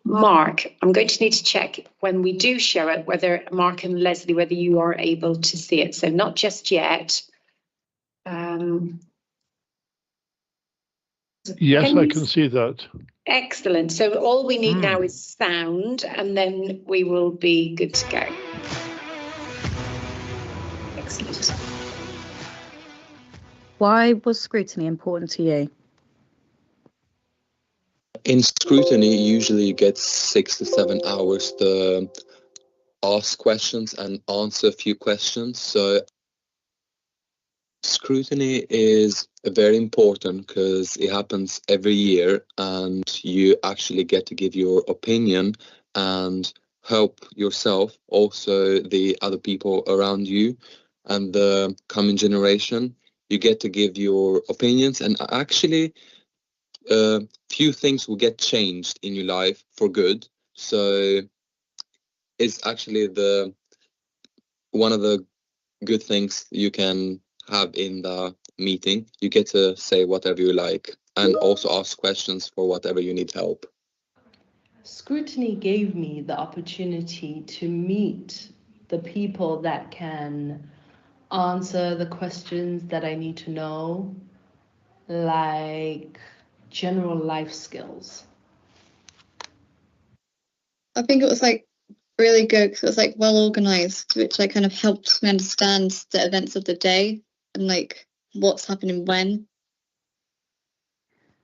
Mark, I'm going to need to check when we do show it, whether Mark and Leslie, whether you are able to see it. So not just yet. Yes, I can see that. Excellent. So all we need now is sound, and then we will be good to go. Excellent. Why was scrutiny important to you? In scrutiny, usually you get 6 to 7 hours to ask questions and answer a few questions. So scrutiny is very important because it happens every year and you actually get to give your opinion and help yourself, also the other people around you and the coming generation. You get to give your opinions, and actually few things will get changed in your life for good. So it's actually the one of the good things you can have in the meeting. You get to say whatever you like and also ask questions for whatever you need help. Scrutiny gave me the opportunity to meet the people that can answer the questions that I need to know, like general life skills. I think it was like really good because it was like well organized, which like kind of helped me understand the events of the day and like what's happening when.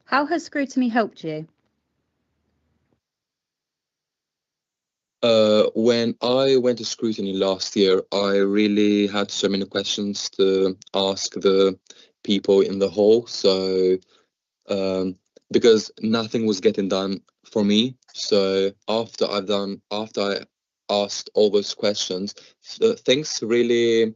How has scrutiny helped you? When I went to scrutiny last year, I really had so many questions to ask the people in the hall. So because nothing was getting done for me. So after I asked all those questions, things really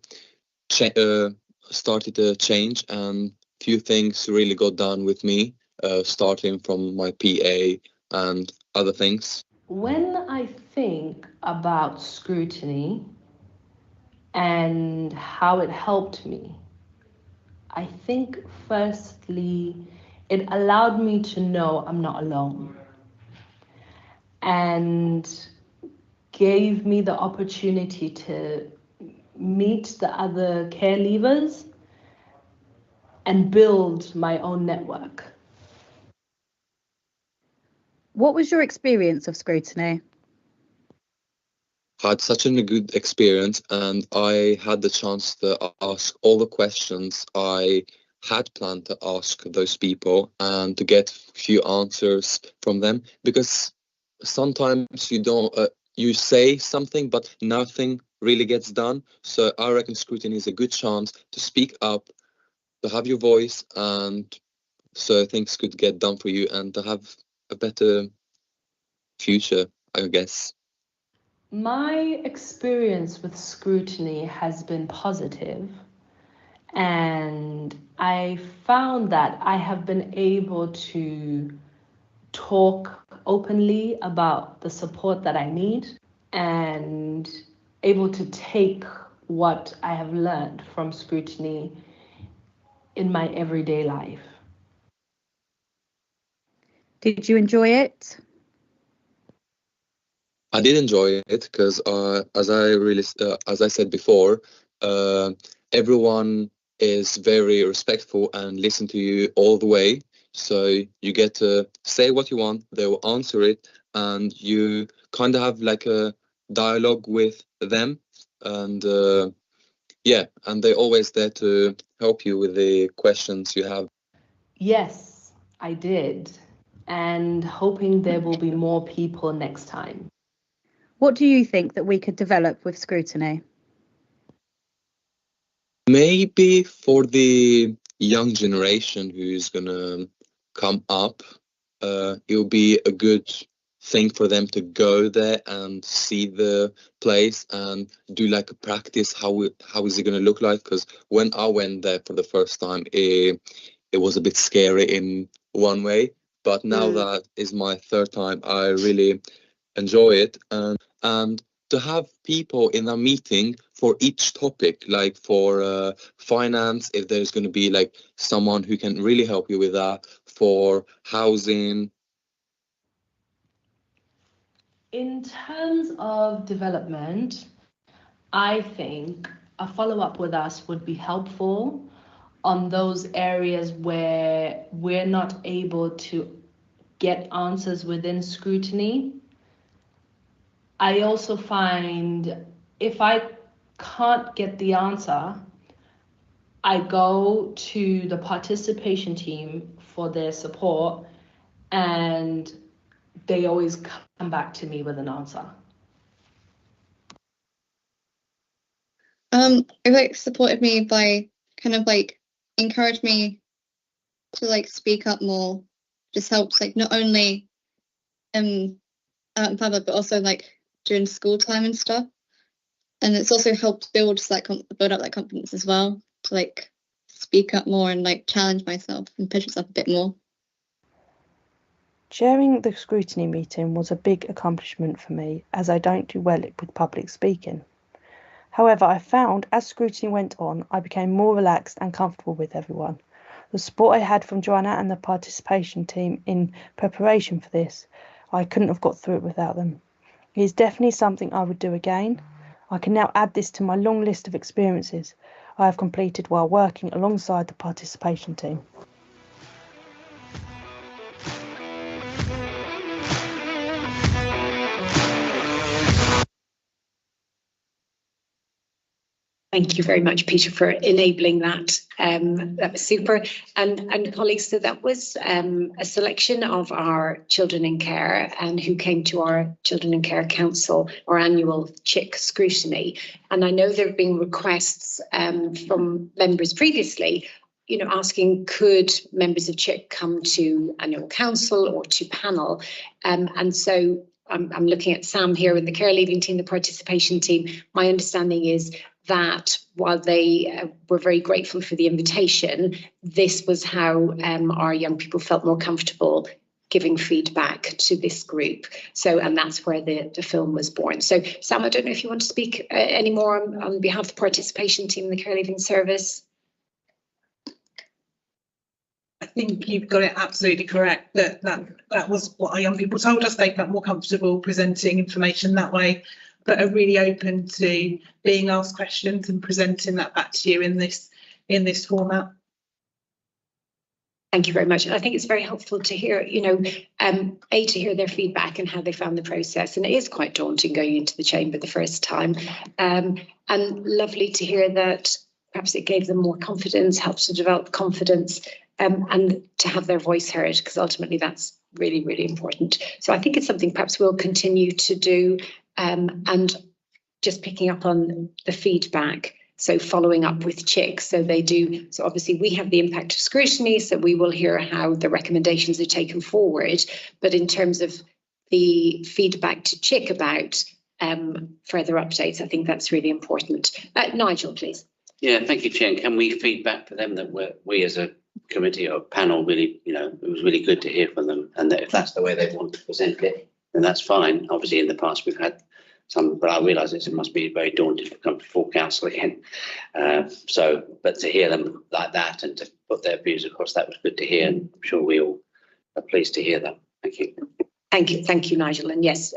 started to change, and few things really got done with me, starting from my PA and other things. When I think about scrutiny and how it helped me, I think firstly, it allowed me to know I'm not alone and gave me the opportunity to meet the other care leavers and build my own network. What was your experience of scrutiny? Had such a good experience, and I had the chance to ask all the questions I had planned to ask those people and to get few answers from them, because sometimes you don't you say something but nothing really gets done. So I reckon scrutiny is a good chance to speak up, to have your voice, and so things could get done for you and to have a better future, I guess. My experience with scrutiny has been positive, and I found that I have been able to talk openly about the support that I need and able to take what I have learned from scrutiny in my everyday life. Did you enjoy it? I did enjoy it because, as I said before, everyone is very respectful and listen to you all the way. So you get to say what you want, they will answer it, and you kind of have like a dialogue with them. And yeah, and they're always there to help you with the questions you have. Yes, I did, and hoping there will be more people next time. What do you think that we could develop with scrutiny? Maybe for the young generation who's gonna come up, it'll be a good thing for them to go there and see the place and do like a practice. How is it gonna look like? Because when I went there for the first time, it was a bit scary in one way. But now that is my third time, I really enjoy it, and to have people in a meeting for each topic, like for finance, if there's going to be like someone who can really help you with that, for housing. In terms of development, I think a follow-up with us would be helpful on those areas where we're not able to get answers within scrutiny. I also find if I can't get the answer, I go to the participation team for their support, and they always come back to me with an answer. It like supported me by kind of like encouraged me to like speak up more. Just helps like not only out in public but also like during school time and stuff. And it's also helped build build up that confidence as well to like speak up more and like challenge myself and push myself a bit more. Chairing the scrutiny meeting was a big accomplishment for me, as I don't do well with public speaking. However, I found as scrutiny went on, I became more relaxed and comfortable with everyone. The support I had from Joanna and the participation team in preparation for this, I couldn't have got through it without them. It is definitely something I would do again. I can now add this to my long list of experiences I have completed while working alongside the participation team. Thank you very much, Peter, for enabling that. That was super. And colleagues, so that was a selection of our children in care and who came to our Children in Care Council, our annual CHICC scrutiny. And I know there have been requests from members previously, you know, asking could members of CHICC come to annual council or to panel. And so I'm looking at Sam here with the care leaving team, the participation team. My understanding is that while they were very grateful for the invitation, this was how our young people felt more comfortable giving feedback to this group. So, and that's where the film was born. So, Sam, I don't know if you want to speak any more on behalf of the participation team in the care leaving service. I think you've got it absolutely correct that was what our young people told us. They felt more comfortable presenting information that way, but are really open to being asked questions and presenting that back to you in this format. Thank you very much. I think it's very helpful to hear, you know, to hear their feedback and how they found the process. And it is quite daunting going into the chamber the first time. And lovely to hear that perhaps it gave them more confidence, helps to develop confidence, and to have their voice heard, because ultimately that's really, really important. So I think it's something perhaps we'll continue to do. And just picking up on the feedback, so following up with CHICC, so they do, so obviously we have the impact of scrutiny, so we will hear how the recommendations are taken forward, but in terms of the feedback to CHICC about further updates, I think that's really important. Nigel, please. Yeah, thank you, Chair. Can we feedback for them that we as a committee or panel really, you know, it was really good to hear from them, and that if that's the way they want to present it, then that's fine. Obviously, in the past we've had some, but I realise it must be very daunting to come before council again. But to hear them like that and to put their views across, that was good to hear, and I'm sure we all are pleased to hear that. Thank you. Thank you, Nigel. And yes,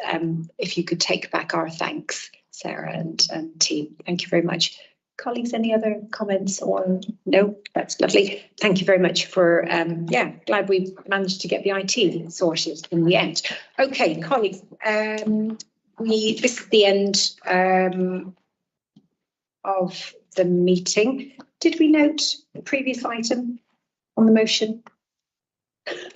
if you could take back our thanks, Sarah and team. Thank you very much. Colleagues, any other comments or no? That's lovely. Thank you very much for, glad we managed to get the IT sorted in the end. Okay, colleagues, this is the end of the meeting. Did we note the previous item on the motion?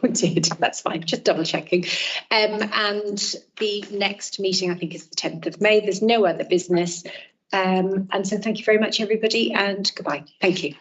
We did, that's fine, just double checking. And the next meeting, I think, is the 10th of May. There's no other business. And so thank you very much, everybody, and goodbye. Thank you.